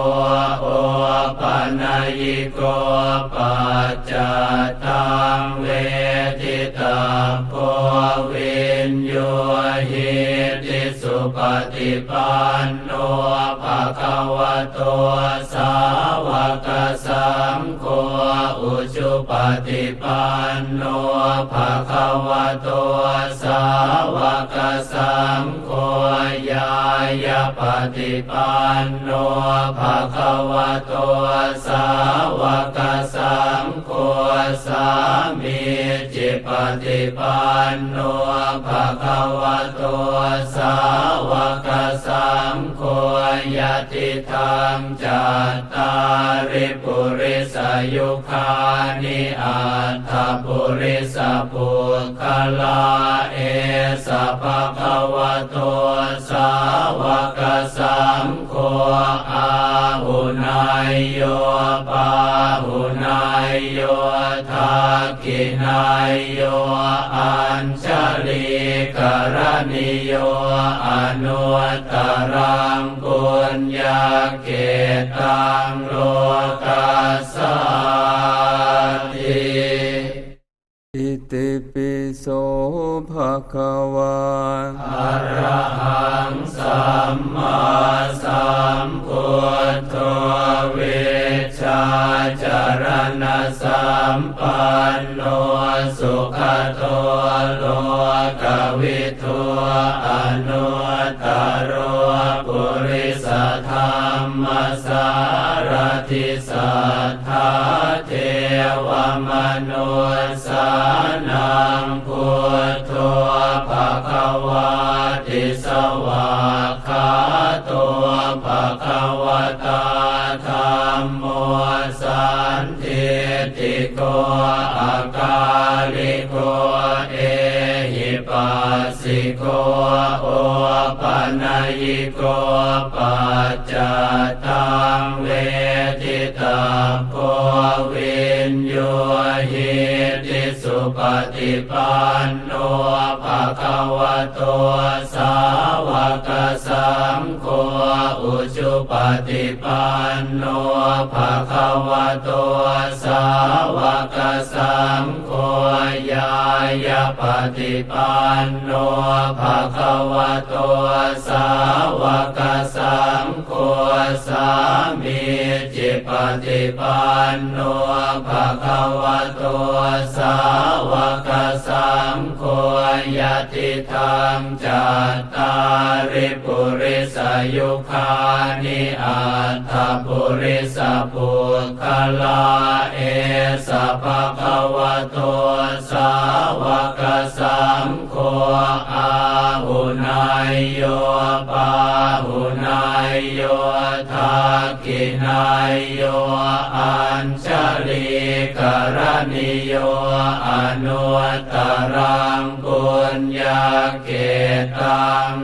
Opanayiko Paccatam Veditapo Vinyo Hiti Supatipanno Bhagavato Savaka Sangho Uchupatipanno Bhagavato Savaka Sangho Yaya Patipanno Bhagavato Savaka Sangho Samiji Patipanno Bhagavato Savaka Sangho Yati Tham Cattari Purisa Yukhani Atta Purisa Pukkala Esa Bhagavato Savaka Sangho Ahunayo Pahunayo Thakinayo Anjali Karaniyo Anuttaram Punyaketang Lokasati Itipiso Bhagavan Arahang Samma Sambuddho Vichacharana Sampanno Sukhato Lokavito Anuttaro Purisa Dhamma Sarati Sattha Deva Manusanam Puttho Bhagavati Savakhato Bhagavata Dhammo Santitiko Akaliko Ehipasiko Opanayiko Paccatam Veditapo Vinyo Hiti Supatipanno Bhagavato Savaka Sangho Uchupatipanno Bhagavato Savaka Sangho Yaya Patipanno Bhagavato Savaka Sangho Samiji Patipanno Bhagavato Savaka Sangho Yati Tham Cattari Purisa Yukhani Atta Purisa Pukkala Esa Bhagavato Savaka Sangho Ahunayo Pahunayo Thakinayo Anjali Karaniyo Anuttaram Punyaketang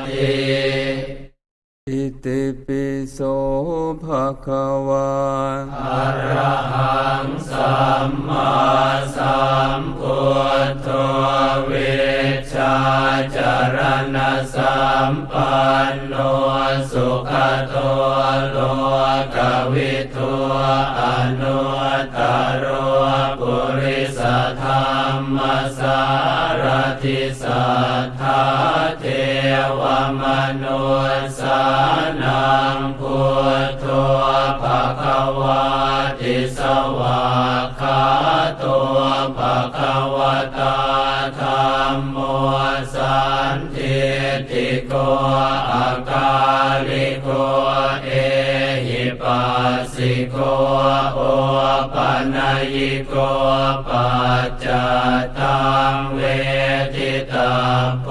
Lokasati Itipiso Bhagavan Arahang Samma Sambuddho Vichacharana Sampanno Sukhato Lokavito Anuttaro ตโรปุริสธรรมสารทิสัทธาเทวมนุสสานังพุทโธภควาติสวากขาโตภควตาธัมโมสันทิติโกอาการิโกเอหิปัสสิโกโอปัญญิโกปัจจตังเวทิตาโพ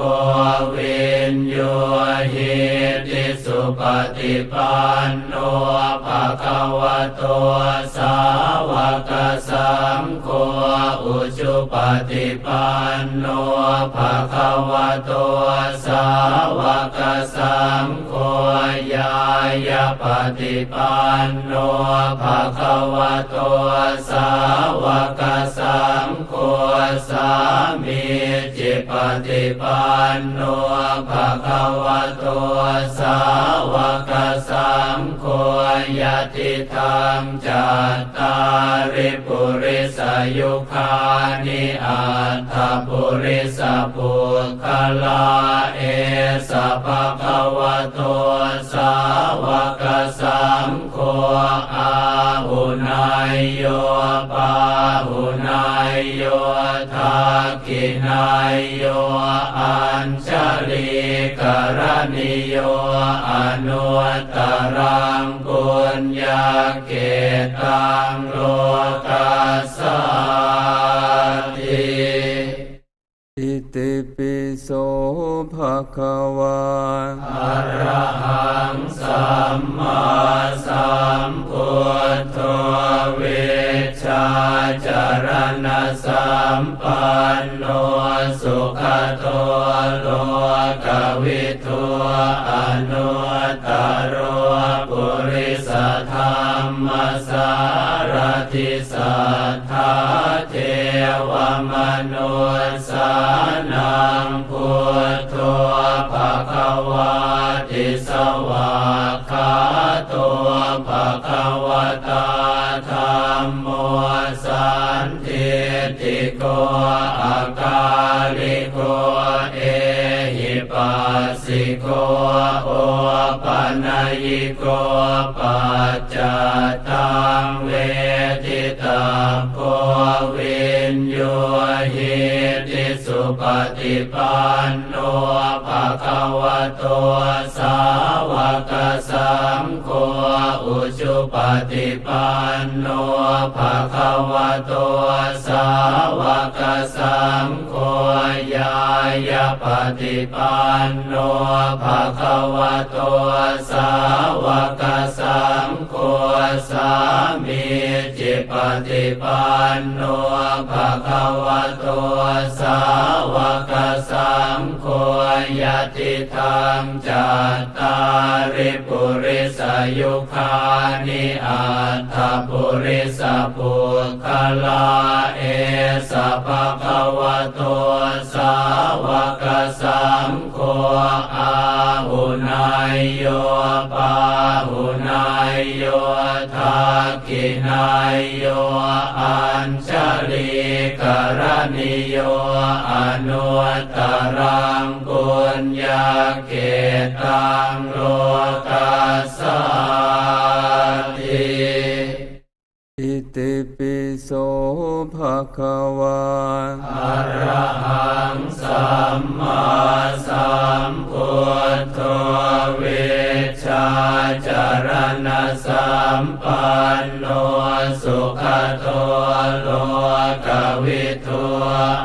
วินโยหิติสุปฏิปันโนภะคะวะโตสาวกสังโฆอุชุปฏิปันโนภะคะวะโตสาวกสังโฆญาญาปฏิปันโนภะคะวะโตสาวกสังโฆสามีจิปฏิปันโนภะคะวะโตสาวกสังโฆยติธังจัตตาริปุริสยุคานิอัตถปุริสปุคคลาเอสะภะคะวะโตสาวกสังโฆอาหุนายโยปาหุนายโยทักขินายโยอัญชลีกรณิโยอนุตตรังปุญญาเกตังโลกัสสติอิติปิโสภะคะวะอะระหังสัมมาสัมพุทโธเวชชาจารณสัมปันโนสุขโตโลกวิทูอนุตตโรปุริสธรรมสารทิสัทธาเทวมนุสสานังพุทโธภควาติสวากขาโตภควตาธัมโมสันทิติโกอาการิโกเอหิปัสสิโกโอปัญญิโกปัจจตังเวทิตาโพวินโยหิติสุปฏิปันโนภะคะวะโตสาวกสังโฆอุชุปฏิปันโนภะคะวะโตสาวกสังโฆญาญาปฏิปันโนภะคะวะโตสาวกสังโฆสามีจิปฏิปันโนภะคะวะโตสาวกสังโฆยติธังจัตตาริปุริสยุคานิอัตถปุริสปุคคลาเอสะภะคะวะโตสาวกสังโฆอาหุนายโยปาหุนายโยทักขินายโยอัญชลีกรณิโยอนุตตรังปุญญาเกตังโลกัสสติอิติปิโสภะคะวะอะระหังสัมมาสัมพุทโธเวชชาจารณสัมปันโนสุขโตโลกวิทู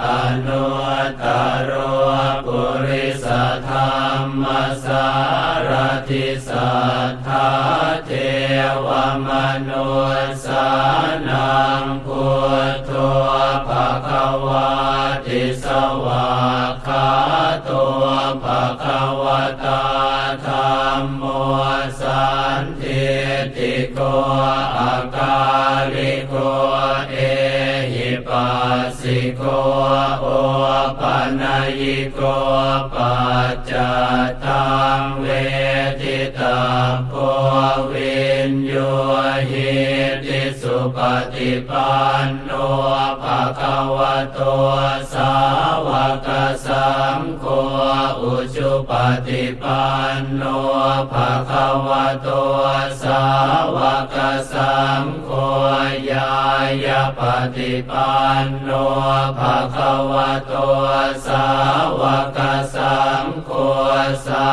อนุตตโรปุริสธรรมสารทิสัทธาเทวมนุสสานังพุทโธภควาติสวากขาโตภควตาธัมโมสันทิติโกอาการิโกเอหิปัสสิโกโอปัญญิโกปัจจตังเวทิตาโพวินโยหิติสุ ปฏิปันโนภะคะวะโตสาวกสังโฆอุชุปฏิปันโนภะคะวะโตสาวกสังโฆญาญาปฏิปันโนภะคะวะโตสาวกสังโฆสา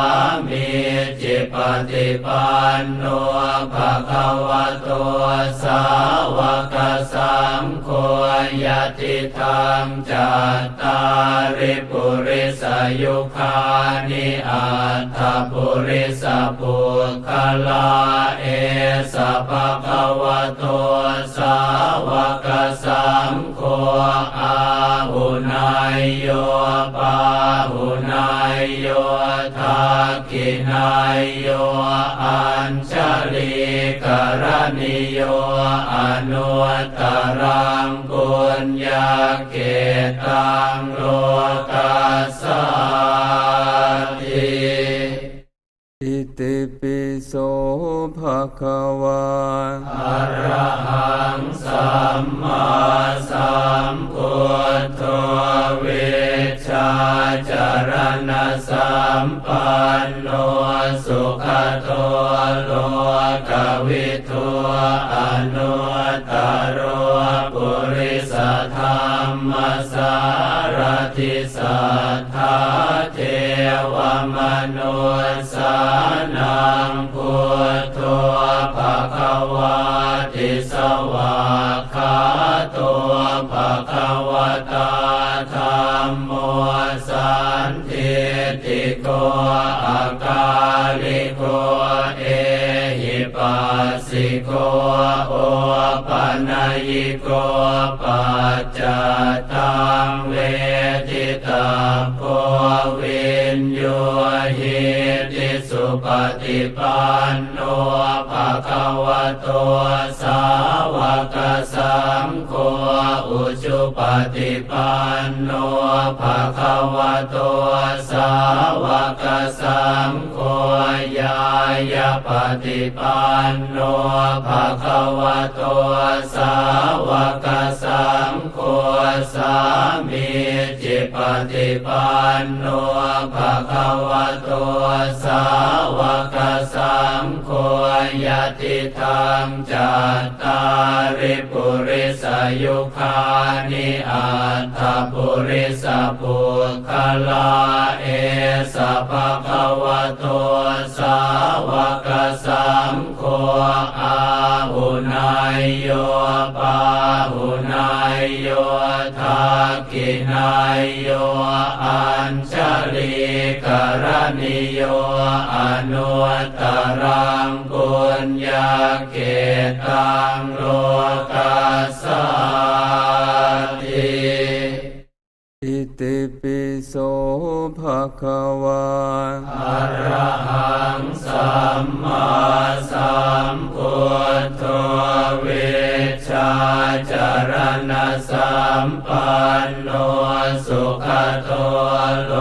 มีจิปฏิปันโนภะคะวะโตสาวกสังโฆยะติธังจัตตาริปุริสยุคานิอัตถปุริสปุคคลาเอสะภะคะวะโตสาวกสังโฆอาหุนายโยปาหุนายโยทักขินายโยอัญชลีกรณิโยอนุตตรังปุญญาเกตังโลกัสสติอิติปิโสภะคะวะอะระหังสัมมาสัมพุทโธเวชชาจารณะสัมปันโนสุขโตโลกวิทูอนุตตโรปุริสธรรมสารติสัทธาเทวมนุสานังพุทโธภะคะวะติสวากขาโตภะคะวะตาธัมโมสันทิติโกอาการิโกเอหิปัสสิโกโอปัญญิโกปัจจตังเวทิตาโพวินโยหิติสุปฏิปันโนภะคะวะโตสาวกสังโฆอุชุปฏิปันโนภะคะวะโตสาวกสังโฆญาญาปฏิปันโนภะคะวะโตสาวกสังโฆสามีจิปฏิปันโนภะคะวะโตสาวกสังโฆยะติธังจัตตาริปุริสยุคานิอัตถปุริสปุคคลาเอสะภะคะวะโตสาวกสังโฆอาหุนายโยปาหุนายโยทักขินายโยอัญชลีกรณิโยอนุตตรังปุญญาเกตังโลกัสสติอิติปิโสภะคะวะอะระหังสัมมาสัมพุทโธเวชชาจารณะสัมปันโนสุขโตโล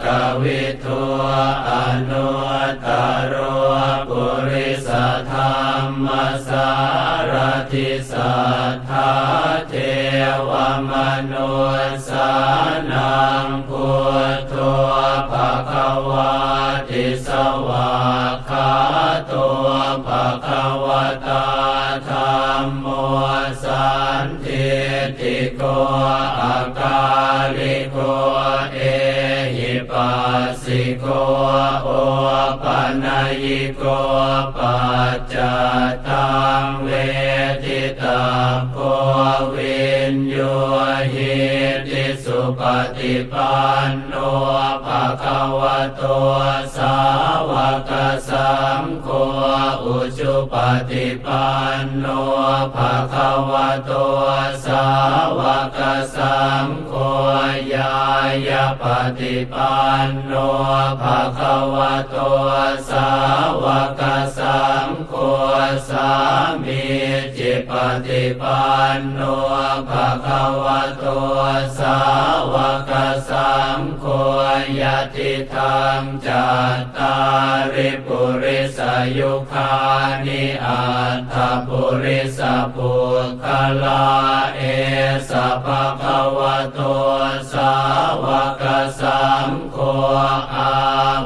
กวิทูอนุตตโรปุริสธรรมสารติสัทธาเทวมนุสานังพุทโธภะคะวะติสวากขาโตภะคะวะตาธัมโมสันทิติโกอาการิโกเอหิปัสสิโกโอปัญญิโกปัจจตังเวทิตาโพวินโยหิติสุปฏิปันโนภะคะวะโตสาวกสังโฆอุชุปฏิปันโนภะคะวะโตสาวกสังโฆญาญาปฏิปันโนภะคะวะโตสาวกสังโฆสามีจิปฏิปันโนภะคะวะโตสาวกสังโฆ ยติธรรมจัตตาริปุริสยุคานิอัตถปุริสปุคลาเอสะภะคะวะโตสาวกสังโฆอา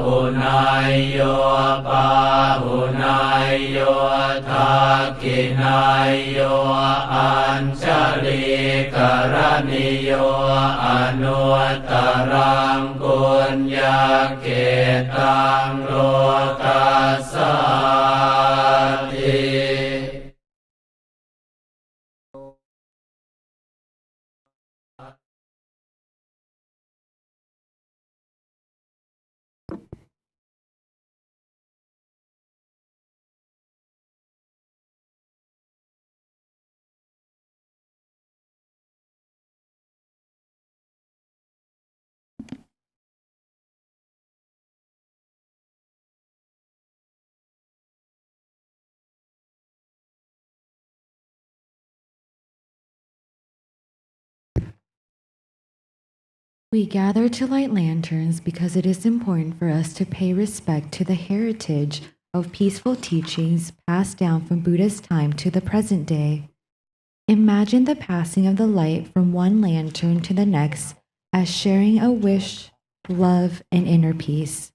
หุนายโยปาหุนายโยทักขินายโยอัญชลีกรณิโยอนุตตรังปุญญาเกตังโลกัสสาติ
We gather to light lanterns because it is important for us to pay respect to the heritage of peaceful teachings passed down from Buddha's time to the present day. Imagine the passing of the light from one lantern to the next as sharing a wish, love, and inner peace.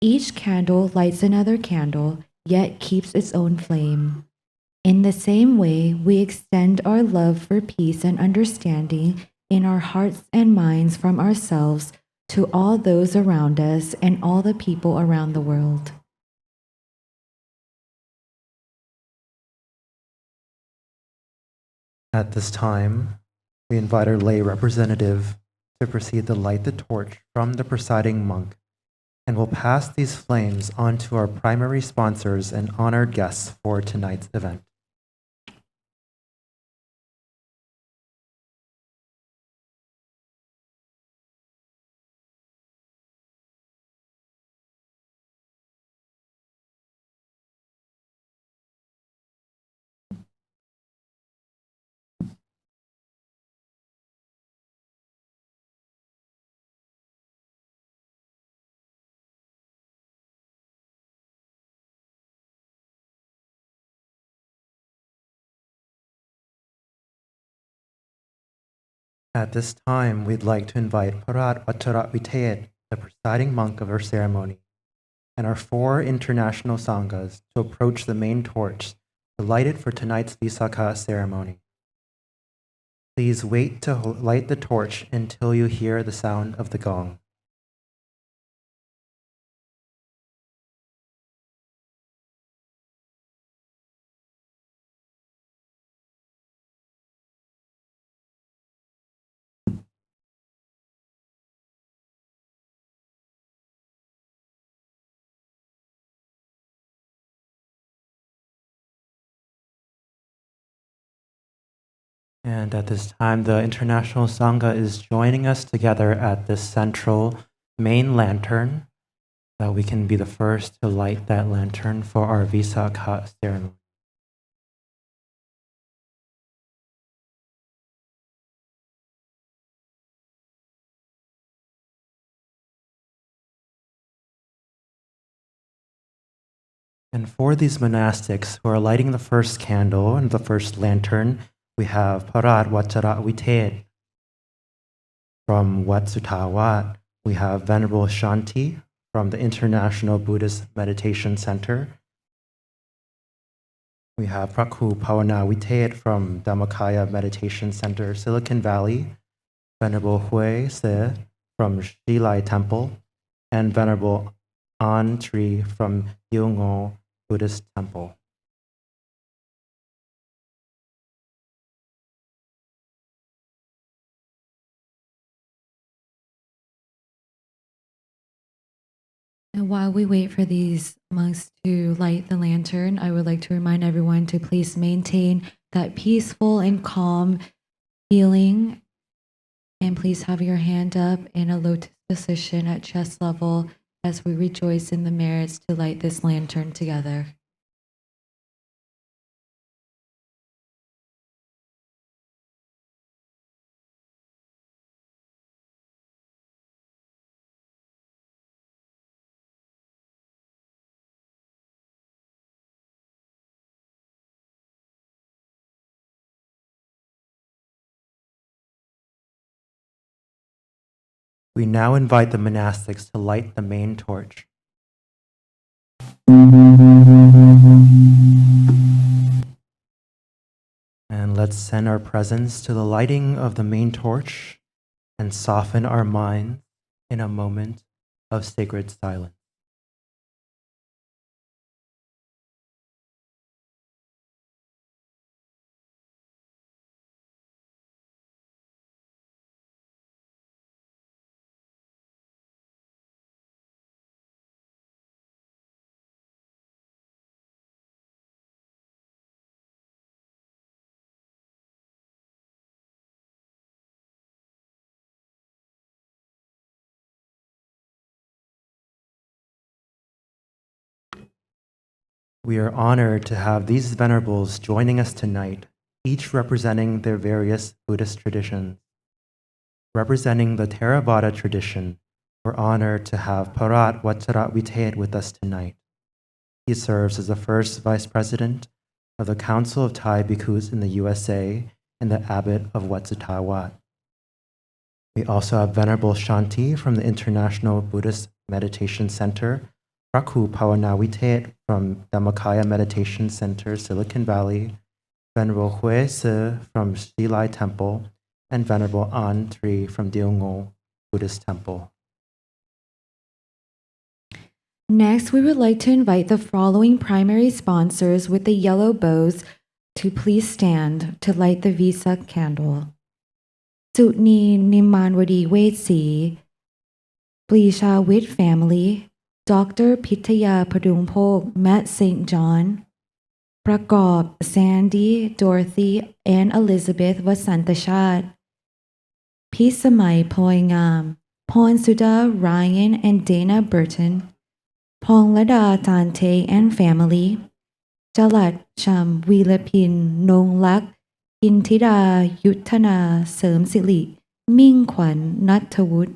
Each candle lights another candle, yet keeps its own flame. In the same way, we extend our love for peace and understanding in our hearts and minds from ourselves to all those around us and all the people around the world.
At this time, we invite our lay representative to proceed to light the torch from the presiding monk, and will pass these flames on to our primary sponsors and honored guests for tonight's event. At this time, we'd like to invite Parat Vajraviteyat, the presiding monk of our ceremony, and our 4 international sanghas to approach the main torch to light it for tonight's Visakha ceremony. Please wait to light the torch until you hear the sound of the gong. And at this time, the International Sangha is joining us together at this central main lantern, that we can be the first to light that lantern for our Visakha ceremony. And for these monastics who are lighting the first candle and the first lantern, we have Parat Vajraviteyat. From Wat Sutawat, we have Venerable Shanti from the International Buddhist Meditation Center. We have Prakhu Pawanawiteyat from Dhammakaya Meditation Center, Silicon Valley, Venerable Hui Se from Shilai Temple, and Venerable An Tri from Yungo Buddhist Temple.
And while we wait for these monks to light the lantern, I would like to remind everyone to please maintain that peaceful and calm feeling. And please have your hand up in a lotus position at chest level as we rejoice in the merits to light this lantern together.
We now invite the monastics to light the main torch. And let's send our presence to the lighting of the main torch and soften our minds in a moment of sacred silence. We are honored to have these venerables joining us tonight, each representing their various Buddhist traditions. Representing the Theravada tradition, we're honored to have Parat Vajravitet with us tonight. He serves as the first vice president of the Council of Thai Bhikkhus in the USA and the abbot of Wat Suttawat. We also have Venerable Shanti from the International Buddhist Meditation Center, Prakhu Pawanavitet from Dhammakaya Meditation Center, Silicon Valley, Venerable Hue Se from Shilai Temple, and Venerable An Tri from Deongo Buddhist Temple.
Next, we would like to invite the following primary sponsors with the yellow bows to please stand to light the Visak candle. Sutni Nimanwadi Wetsi, Blisha Wit Family, Dr. Pitaya Padungpok, Matt St. John, Prakop, Sandy, Dorothy, and Elizabeth Vasantashad, Pisamai Poingam, Ponsuda, Ryan, and Dana Burton, Ponglada Tante and family, Jalat Cham Wilapin Nonglak, Intida Yuttana Serm Sili, Ming Kwan Nattawut,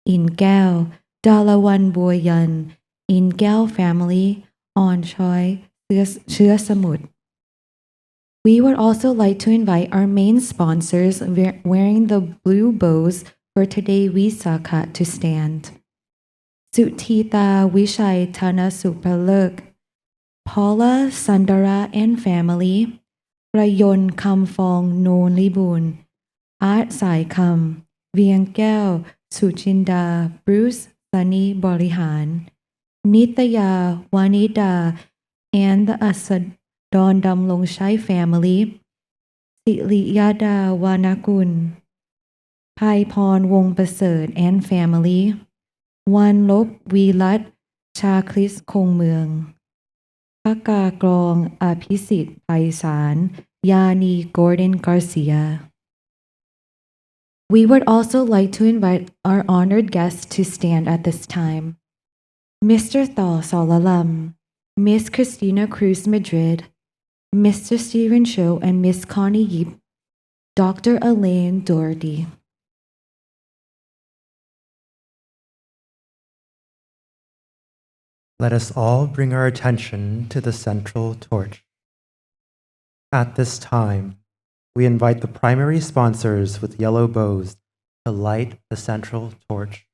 In Gao, Dalawan Boyan, In Gao family, On Choi, Chua Samut. We would also like to invite our main sponsors wearing the blue bows for today Visakha to stand. Sutita Vishai Tana Supaluk, Paula Sundara and family, Rayon Kamfong Non Libun, Art Sai Kam, Vieng Keo, Suchinda, Bruce, Sunny Borihan, Nitaya Wanida, and the Asad Don Damlong Shai family, Siliyada Wanakun, Pai Pon Wong Pasert and family, Wan Lop Vilat Chaklis Kong Muang, Paka Grong Apisit Paisan, Yani Gordon Garcia. We would also like to invite our honored guests to stand at this time. Mr. Thaw Salalam, Miss Christina Cruz Madrid, Mr. Stephen Cho, and Miss Connie Yip, Dr. Elaine Doherty.
Let us all bring our attention to the central torch. At this time, we invite the primary sponsors with yellow bows to light the central torch.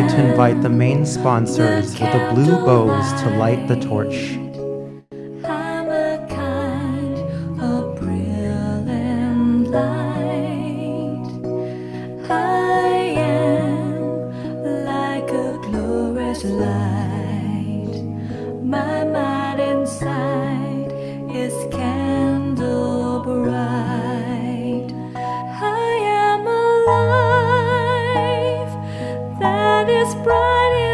To invite the main sponsors with the blue bows to light the torch.
I'm a kind of brilliant light. I am like a glorious light. My mind inside is candle bright. I am alive. That is bright.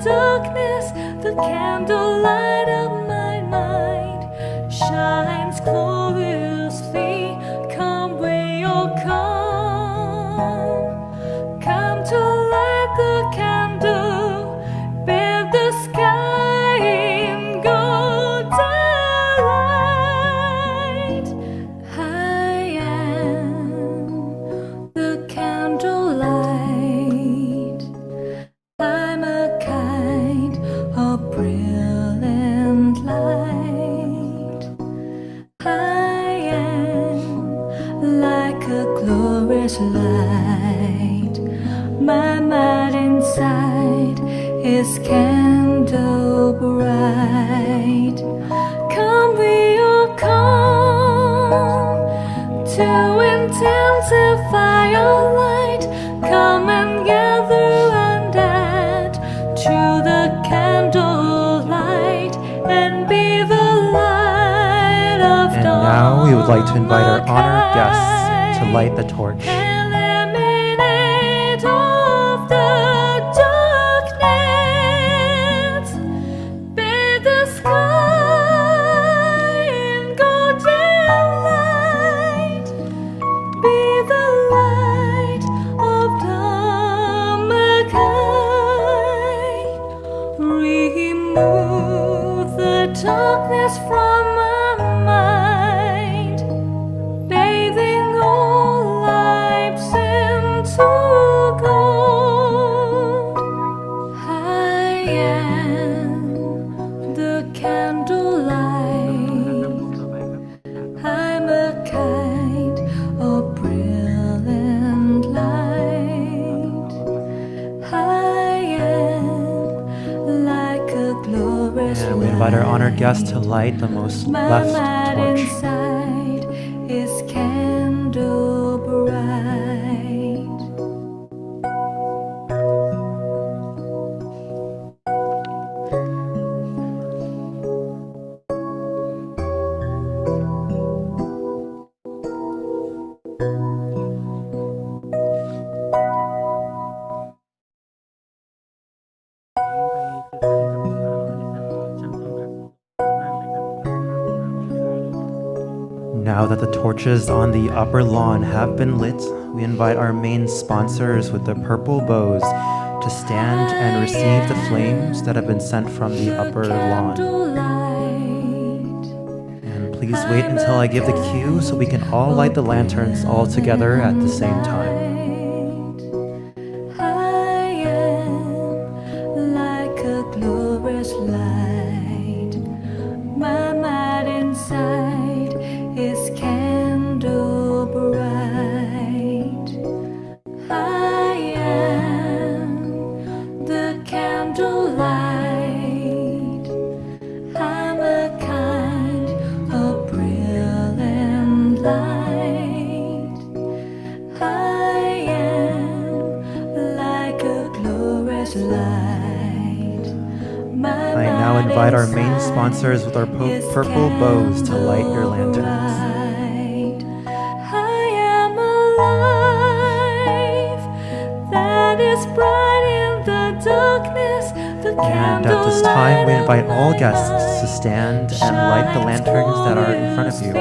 darkness, the candlelight of my mind shines gloriously. Come where you're come. Come to light the candle, bathe the sky in golden light. I am the candlelight. I'm a kind of brilliant light. I am like a glorious light. My mind inside is candle bright. Come where you come to intensify your light. Come and gather and add to the candlelight and be the light of
And
dawn.
now we would like to invite our honored guests to light the torch.
Eliminate of the darkness, bathe the sky in golden light. Be the light of Dhammakai. Remove the darkness from my mind, bathing all lives into gold. I am the candlelight. I'm a kind of brilliant light. I am like a glorious
And we invite our honored guests to light the most left
light
torch.
inside is candle bright.
Now that the torches on the upper lawn have been lit, we invite our main sponsors with the purple bows to stand and receive the flames that have been sent from the upper lawn. And please wait until I give the cue so we can all light the lanterns all together at the same time.
I am like a glorious light. My mind inside is candle bright. I am the candlelight. I'm a kind of brilliant light. I am like a glorious light.
I now invite our main sponsors with our purple bows to light your lanterns.
I am alive, that is bright in the darkness. The
And at this time, we invite all guests to stand and light the lanterns that are in front of you.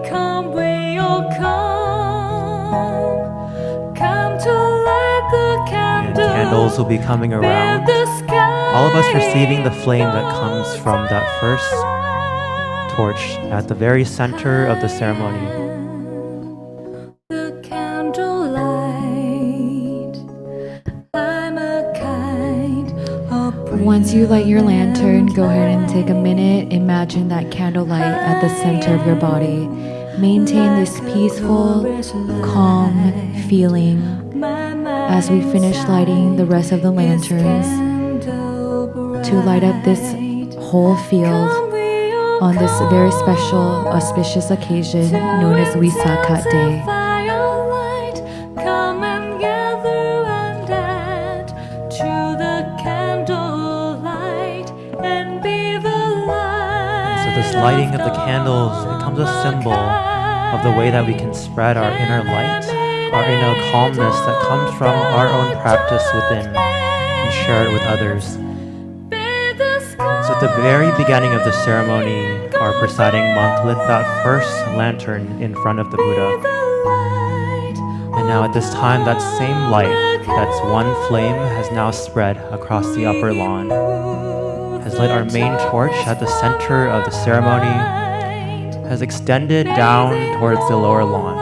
Come where you come. Come to light the
And
candle.
candles will be coming around. All of us receiving the flame that comes from that first torch at the very center of the ceremony.
The candlelight. I'm a kind of
Once you light your lantern, go ahead and take a minute. Imagine that candlelight at the center of your body. Maintain this peaceful, calm feeling as we finish lighting the rest of the lanterns to light up this whole field on this very special, auspicious occasion known as VISAKHA Day.
Come and gather and add to the candlelight and be the light.
So this lighting of the candles becomes a symbol of the way that we can spread our inner light, our inner calmness that comes from our own practice within, and share it with others. So at the very beginning of the ceremony, our presiding monk lit that first lantern in front of the Buddha. And now at this time, that same light, that's one flame, has now spread across the upper lawn, has lit our main torch at the center of the ceremony, has extended down towards the lower lawn.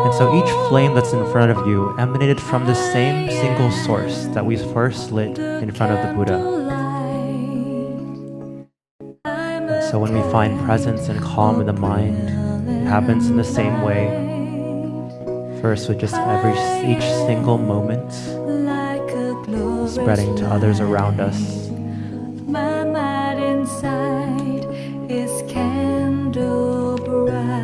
And so each flame that's in front of you emanated from the same single source that we first lit in front of the Buddha. And so when we find presence and calm in the mind, it happens in the same way. First with just each single moment, spreading to others around us.
My mind inside is candle bright.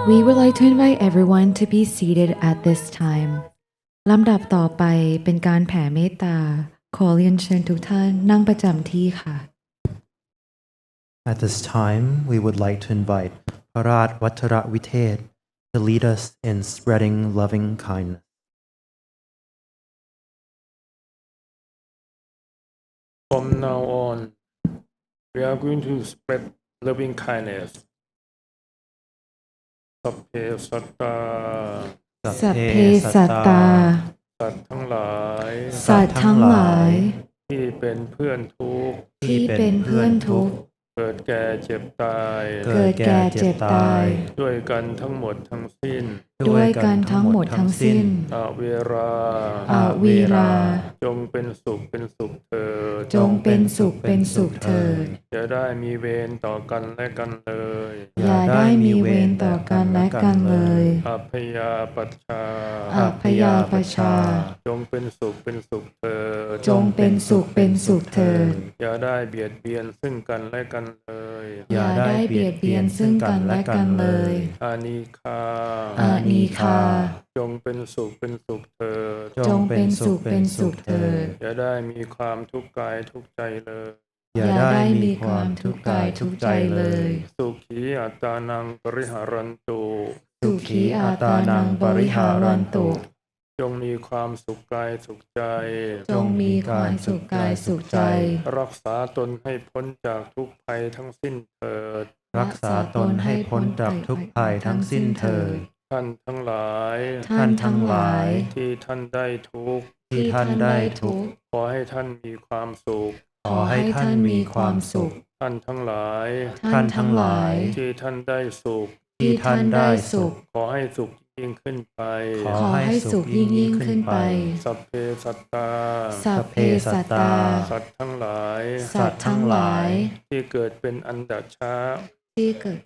We would like to invite everyone to be seated at this time. ลำดับต่อไปเป็นการแผ่เมตตาขอเรียนเชิญทุกท่านนั่งประจำที่ค่ะ
At this time, we would like to invite Parat Vattara Vitet to lead us in spreading loving kindness.
From now on, we are going to spread loving kindness. สัพเพสัตตา
สัพเพสัตตา
สัตว์ทั้งหลาย
สัตว์ทั้งหลาย
ที่เป็นเพื่อนทุกข์
ที่เป็นเพื่อนทุกข์
เกิดแก่เจ็บตาย
เกิดแก่เจ็บตาย
ด้วยกันทั้งหมดทั้งสิ้น
ด้วยกันทั้งหมดทั้งสิ้น
อเวรา
อวีรา
จงเป็นสุขเป็นสุขเถิด
จงเป็นสุขเป็นสุขเถิด
อย่าได้มีเวรต่อกันและกันเลย
อย่าได้มีเวรต่อกันและกันเลย
อัพยาปัชชา
อัพยาปชา
จงเป็นสุขเป็นสุขเถิด
จงเป็นสุขเป็นสุขเถิด
อย่าได้เบียดเบียนซึ่งกันและกันเลย
อย่าได้เบียดเบียนซึ่งกันและกันเลย
อานิคา
อานีคา
จงเป็นสุขเป็นสุขเถิด
จงเป็นสุขเป็นสุขเถิด
อย่าได้มีความทุกข์กายทุกข์ใจเลย
อย่าได้มีความทุกข์กายทุกข์ใจเลย
สุขีอัตตานังปริหารันตุ
สุขีอาตานังบริหารันตุ
จงมีความสุขกายสุขใจ
จงมีความสุขกายสุขใจ
รักษาตนให้พ้นจากทุกภัยทั้งสิ้นเถิด
รักษาตนให้พ้นจากทุกภัยทั้งสิ้นเถิด
ท่านทั้งหลาย
ท่านทั้งหลาย
ที่ท่านได้ทุกข์
ที่ท่านได้ทุกข์
ขอให้ท่านมีความสุข
ขอให้ท่านมีความสุข
ท่านทั้งหลาย
ท่านทั้งหลาย
ที่ท่านได้สุข
ที่ท่านได้สุข
ขอให้สุขยิ่งขึ้นไป
ขอให้สุขยิ่งขึ้นไป
สัพเพสัตตา
สัพเพสัตตา
สัตว์ทั้งหลาย
สัตว์ทั้งหลาย
ที่เกิดเป็นอันดชา
ที่เกิด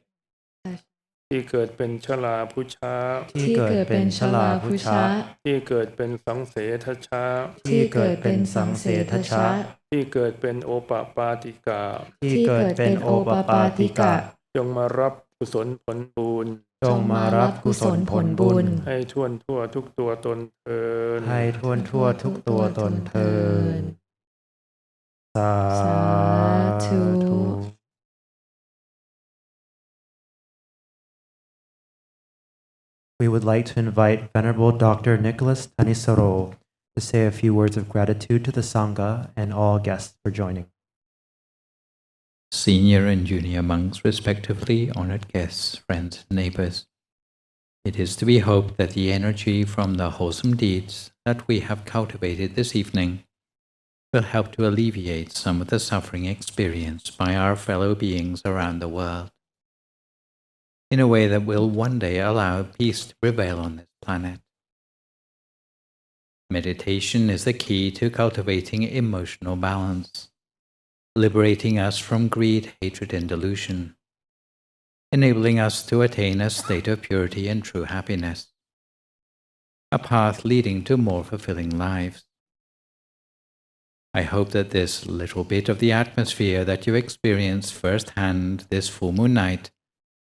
ที่เกิดเป็นชลาพุชา
ที่เกิดเป็นชลาพุชะ
ที่เกิดเป็นสังเสทชา
ที่เกิดเป็นสังเสทชะ
ที่เกิดเป็นโอปปาติกา
ที่เกิดเป็นโอปปาติกะ
จงมารับกุศลผลบุญ
จงมารับกุศลผลบุญ
ให้ท่วนทั่วทุกตัวตนเทิน
ให้ท่วนทั่วทุกตัวตนเทินสาธุ We would like to invite Venerable Dr. Nicholas Tanisaro to say a few words of gratitude to the Sangha and all guests for joining.
Senior and junior monks, respectively, honored guests, friends, and neighbors. It is to be hoped that the energy from the wholesome deeds that we have cultivated this evening will help to alleviate some of the suffering experienced by our fellow beings around the world, in a way that will one day allow peace to prevail on this planet. Meditation is the key to cultivating emotional balance, liberating us from greed, hatred, and delusion, enabling us to attain a state of purity and true happiness, a path leading to more fulfilling lives. I hope that this little bit of the atmosphere that you experienced firsthand this full moon night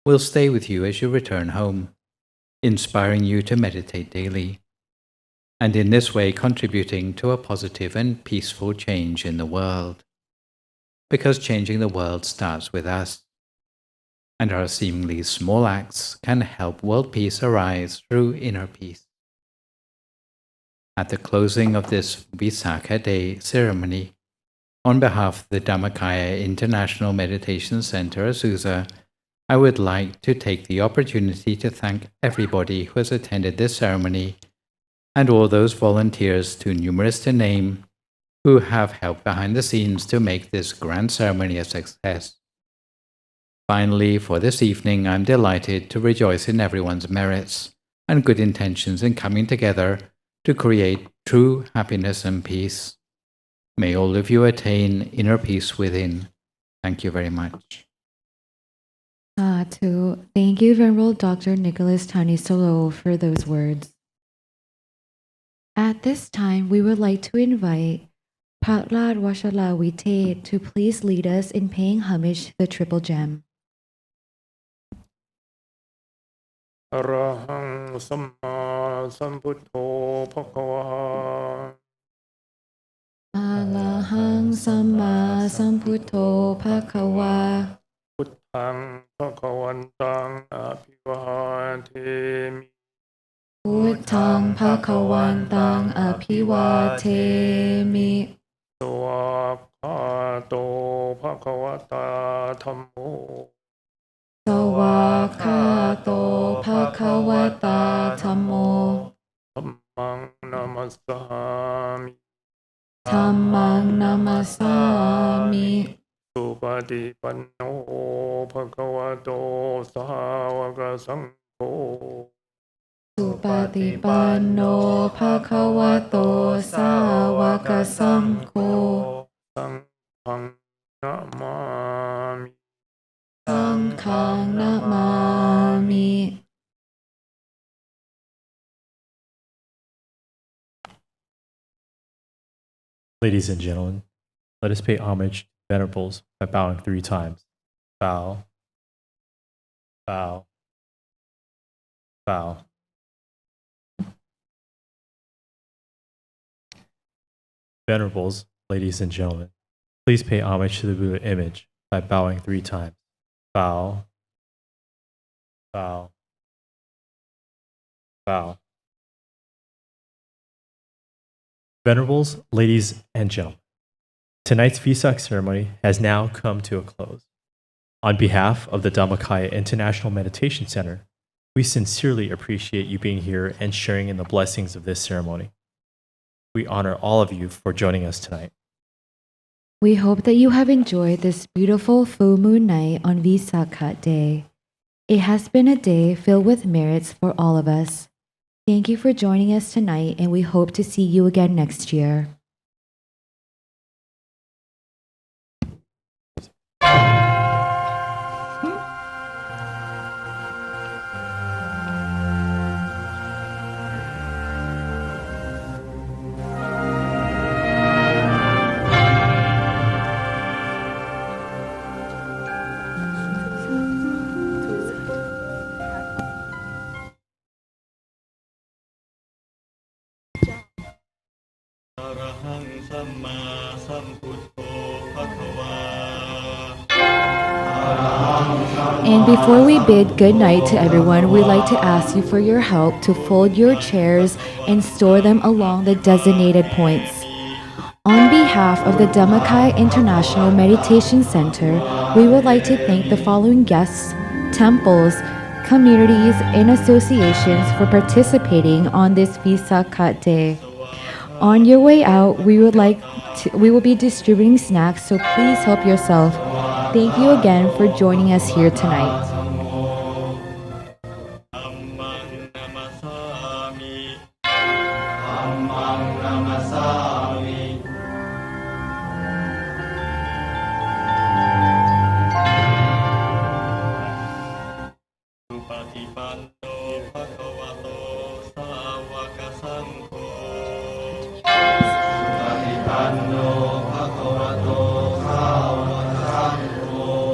will stay with you as you return home, inspiring you to meditate daily, and in this way contributing to a positive and peaceful change in the world. Because changing the world starts with us, and our seemingly small acts can help world peace arise through inner peace. At the closing of this Visakha Day ceremony, on behalf of the Dhammakaya International Meditation Center, Azusa, I would like to take the opportunity to thank everybody who has attended this ceremony and all those volunteers, too numerous to name, who have helped behind the scenes to make this grand ceremony a success. Finally, for this evening, I'm delighted to rejoice in everyone's merits and good intentions in coming together to create true happiness and peace. May all of you attain inner peace within. Thank you very much.
Sadhu. Thank you, Venerable Dr. Nicholas Tanisaro, for those words. At this time, we would like to invite Patrat Vashalawite to please lead us in paying homage to the Triple Gem.
Arahang Samma Sambuddho Bhagava.
Arahang Samma Sambuddho Bhagava.
Buddhang Bhagavantang Abhivademi.
Buddhang Bhagavantang Abhivademi.
Sawakhato Bhagavata Dhammo.
Sawakhato Bhagavata Dhammo.
Dhammang Namasami.
Dhammang Namasami.
Supatipanno Bhagavato Sāvaka Saṅgho.
Supatipanno Bhagavato Sāvaka Saṅgho.
Saṅghang Namami.
Saṅghang Namami.
Ladies and gentlemen, let us pay homage to Venerables by bowing 3 times. Bow, bow, bow. Venerables, ladies and gentlemen, please pay homage to the Buddha image by bowing 3 times. Bow, bow, bow. Venerables, ladies and gentlemen, tonight's Visakha ceremony has now come to a close. On behalf of the Dhammakaya International Meditation Center, we sincerely appreciate you being here and sharing in the blessings of this ceremony. We honor all of you for joining us tonight.
We hope that you have enjoyed this beautiful full moon night on Visakha Day. It has been a day filled with merits for all of us. Thank you for joining us tonight, and we hope to see you again next year. And before we bid good night to everyone, we'd like to ask you for your help to fold your chairs and store them along the designated points. On behalf of the Dhammakaya International Meditation Center, we would like to thank the following guests, temples, communities, and associations for participating on this Visakha Day. On your way out, we will be distributing snacks, so please help yourself. Thank you again for joining us here tonight.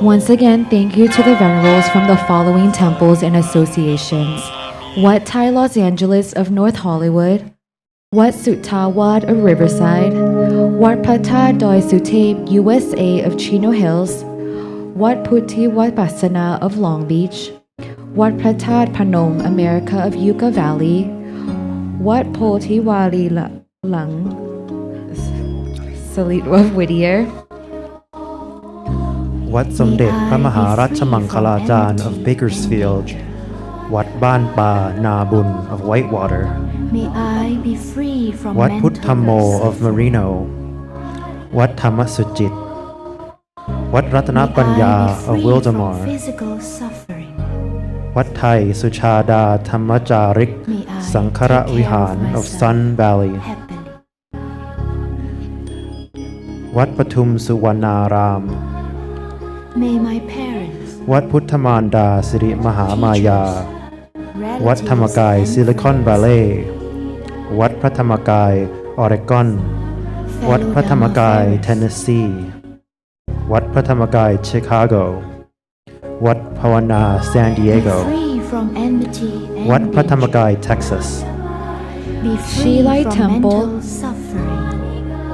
Once again, thank you to the venerables from the following temples and associations: Wat Thai Los Angeles of North Hollywood, Wat Suttawad of Riverside, Wat Pata Doi Sutep USA of Chino Hills, Wat Puti Wat Basana of Long Beach, Wat Pratad Panom America of Yucca Valley, Wat Poti Wali Lung Salit of Whittier,
วัดสมเด็จพระมหาราชมังคลาจารย์ of Bakersfield วัดบ้านป่านาบุญ of Whitewater
May I be free from
วัดพุทธโม
mental
of Marino วัดธรรมสุจิต วัดรัตนปัญญา of Wildomar
physical suffering.
วัดไทยสุชาดาธรรมจาริก สังฆรวิหาร of Sun Valley วัดปทุมสุวรรณาราม
May my parents
วัดพุทธมารดาสิริมหามายา วัดธรรมกายซิลิคอนวัลเลย์วัดพระธรรมกายออเรกอน วัดพระธรรมกายเทนเนสซีวัดพระธรรมกายชิคาโก วัดภาวนาซานดิเอโก
free from enmity
วัด
and
พระธรรม
danger.
กายเท็กซัส
Be free
Shilai
from
Temple,
mental suffering.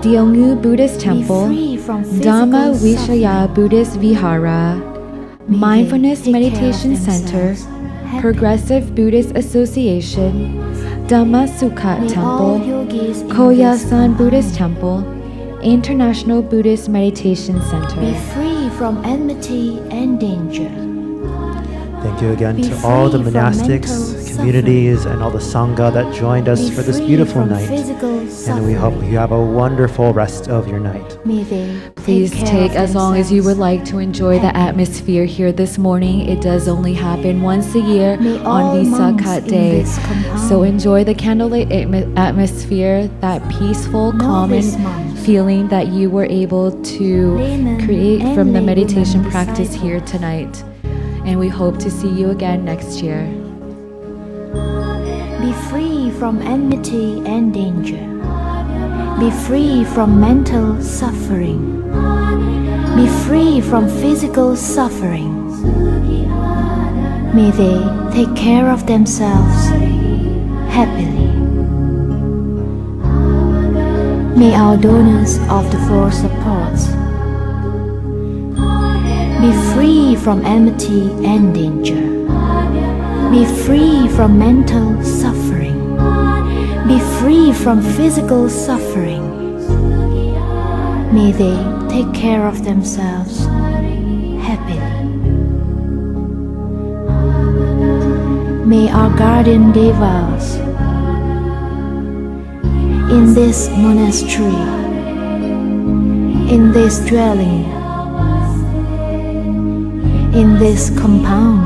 Deolngu Buddhist Temple,
Be free from
Dhamma
physical
Vishaya
suffering.
Buddhist Vihara,
May
Mindfulness
they take
Meditation
care of
Center,
themselves.
Progressive Buddhist Association, Dhamma Sukhat
May
Temple,
all yogis in
Koyasan
this
Buddhist Temple, International Buddhist Meditation
be
Center.
free from enmity and danger.
Thank you again
Be
to all the
free from
monastics,
mental
communities, and all the Sangha that joined us
Be
for this
free
beautiful
from
night.
physical
And we hope
suffering.
you have a wonderful rest of your night.
May they
Please
care
take
of
as long as you would
themselves.
like to enjoy the atmosphere here this morning. It does only happen once a year
May
on
all
Visakha
monks in
Day.
this compound
So enjoy the candlelit atmosphere, that peaceful, calm,
Novice
and
monks,
feeling that you were able to
laymen,
create
and
from the
laywomen
meditation practice
disciples.
here tonight. And we hope to see you again next year.
Be free from enmity and danger. Be free from mental suffering. Be free from physical suffering. May they take care of themselves happily. May our donors of the four supports be free from enmity and danger. Be free from mental suffering. Be free from physical suffering. May they take care of themselves happily. May our guardian devas in this monastery, in this dwelling, in this compound,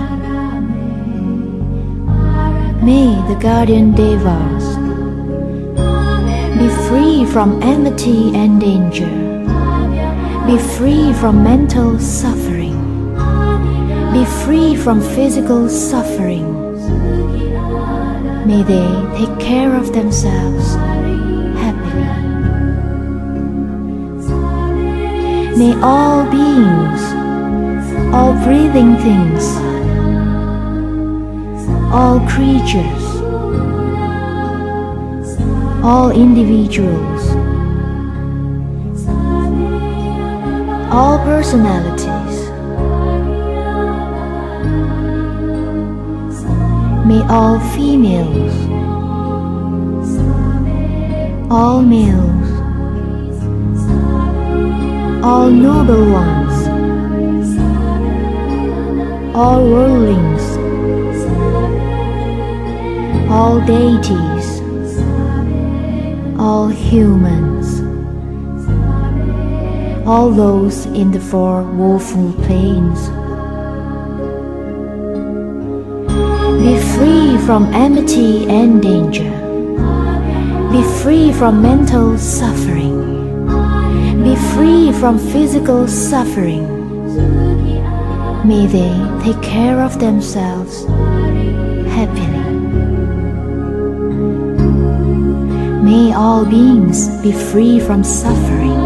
may the guardian devas be free from enmity and danger, be free from mental suffering, be free from physical suffering. May they take care of themselves happily. May all beings, all breathing things, all creatures, all individuals, all personalities, may all females, all males, all noble ones, all worldlings, all deities, all humans, all those in the four woeful planes, be free from enmity and danger, be free from mental suffering, be free from physical suffering. May they take care of themselves happily. May all beings be free from suffering.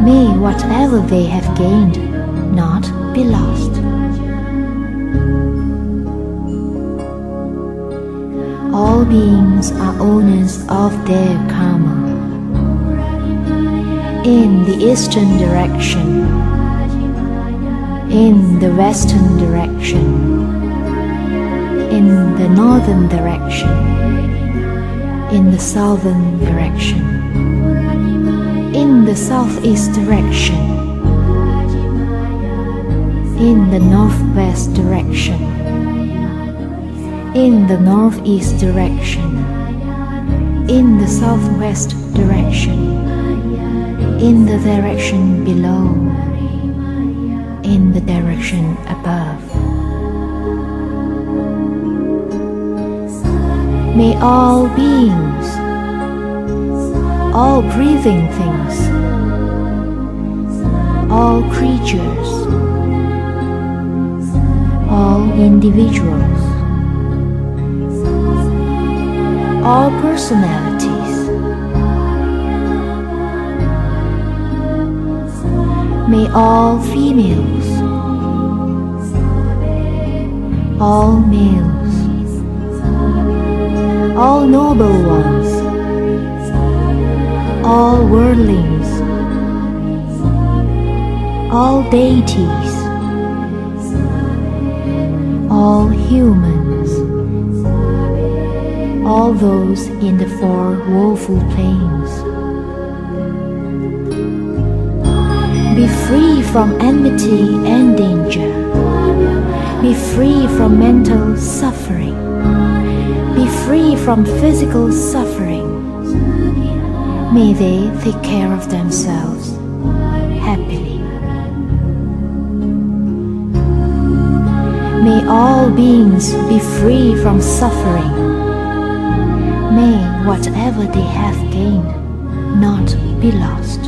May whatever they have gained not be lost. All beings are owners of their karma. In the eastern direction, in the western direction, in the northern direction, in the southern direction, in the southeast direction, in the northwest direction, in the northeast direction, in the southwest direction, in the direction below, in the direction above. May all beings, all breathing things, all creatures, all individuals, all personalities, may all females, all males, all noble ones, all worldlings, all deities, all humans, all those in the four woeful planes, be free from enmity and danger, be free from mental suffering, be free from physical suffering. May they take care of themselves happily. May all beings be free from suffering. May whatever they have gained not be lost.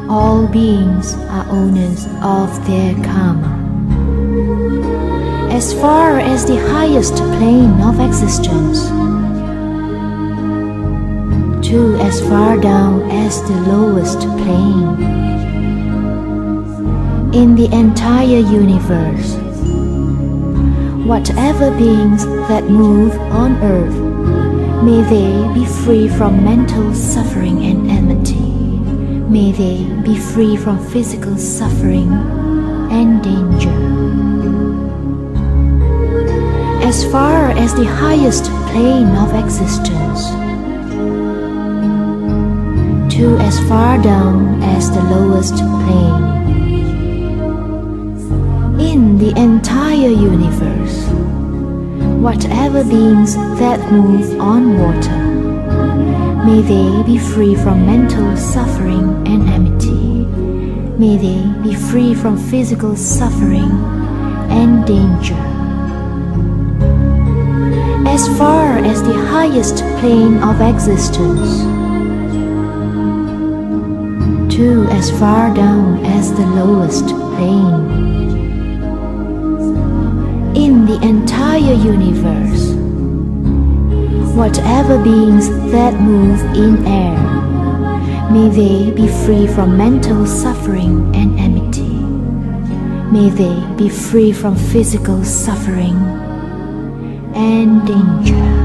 All beings are owners of their karma. As far as the highest plane of existence, to as far down as the lowest plane, in the entire universe, whatever beings that move on earth, may they be free from mental suffering and enmity. May they be free from physical suffering and danger. As far as the highest plane of existence, to as far down as the lowest plane. In the entire universe, whatever beings that move on water, may they be free from mental suffering and enmity. May they be free from physical suffering and danger. As far as the highest plane of existence, to as far down as the lowest plane. In the entire universe, whatever beings that move in air, may they be free from mental suffering and enmity. May they be free from physical suffering and danger.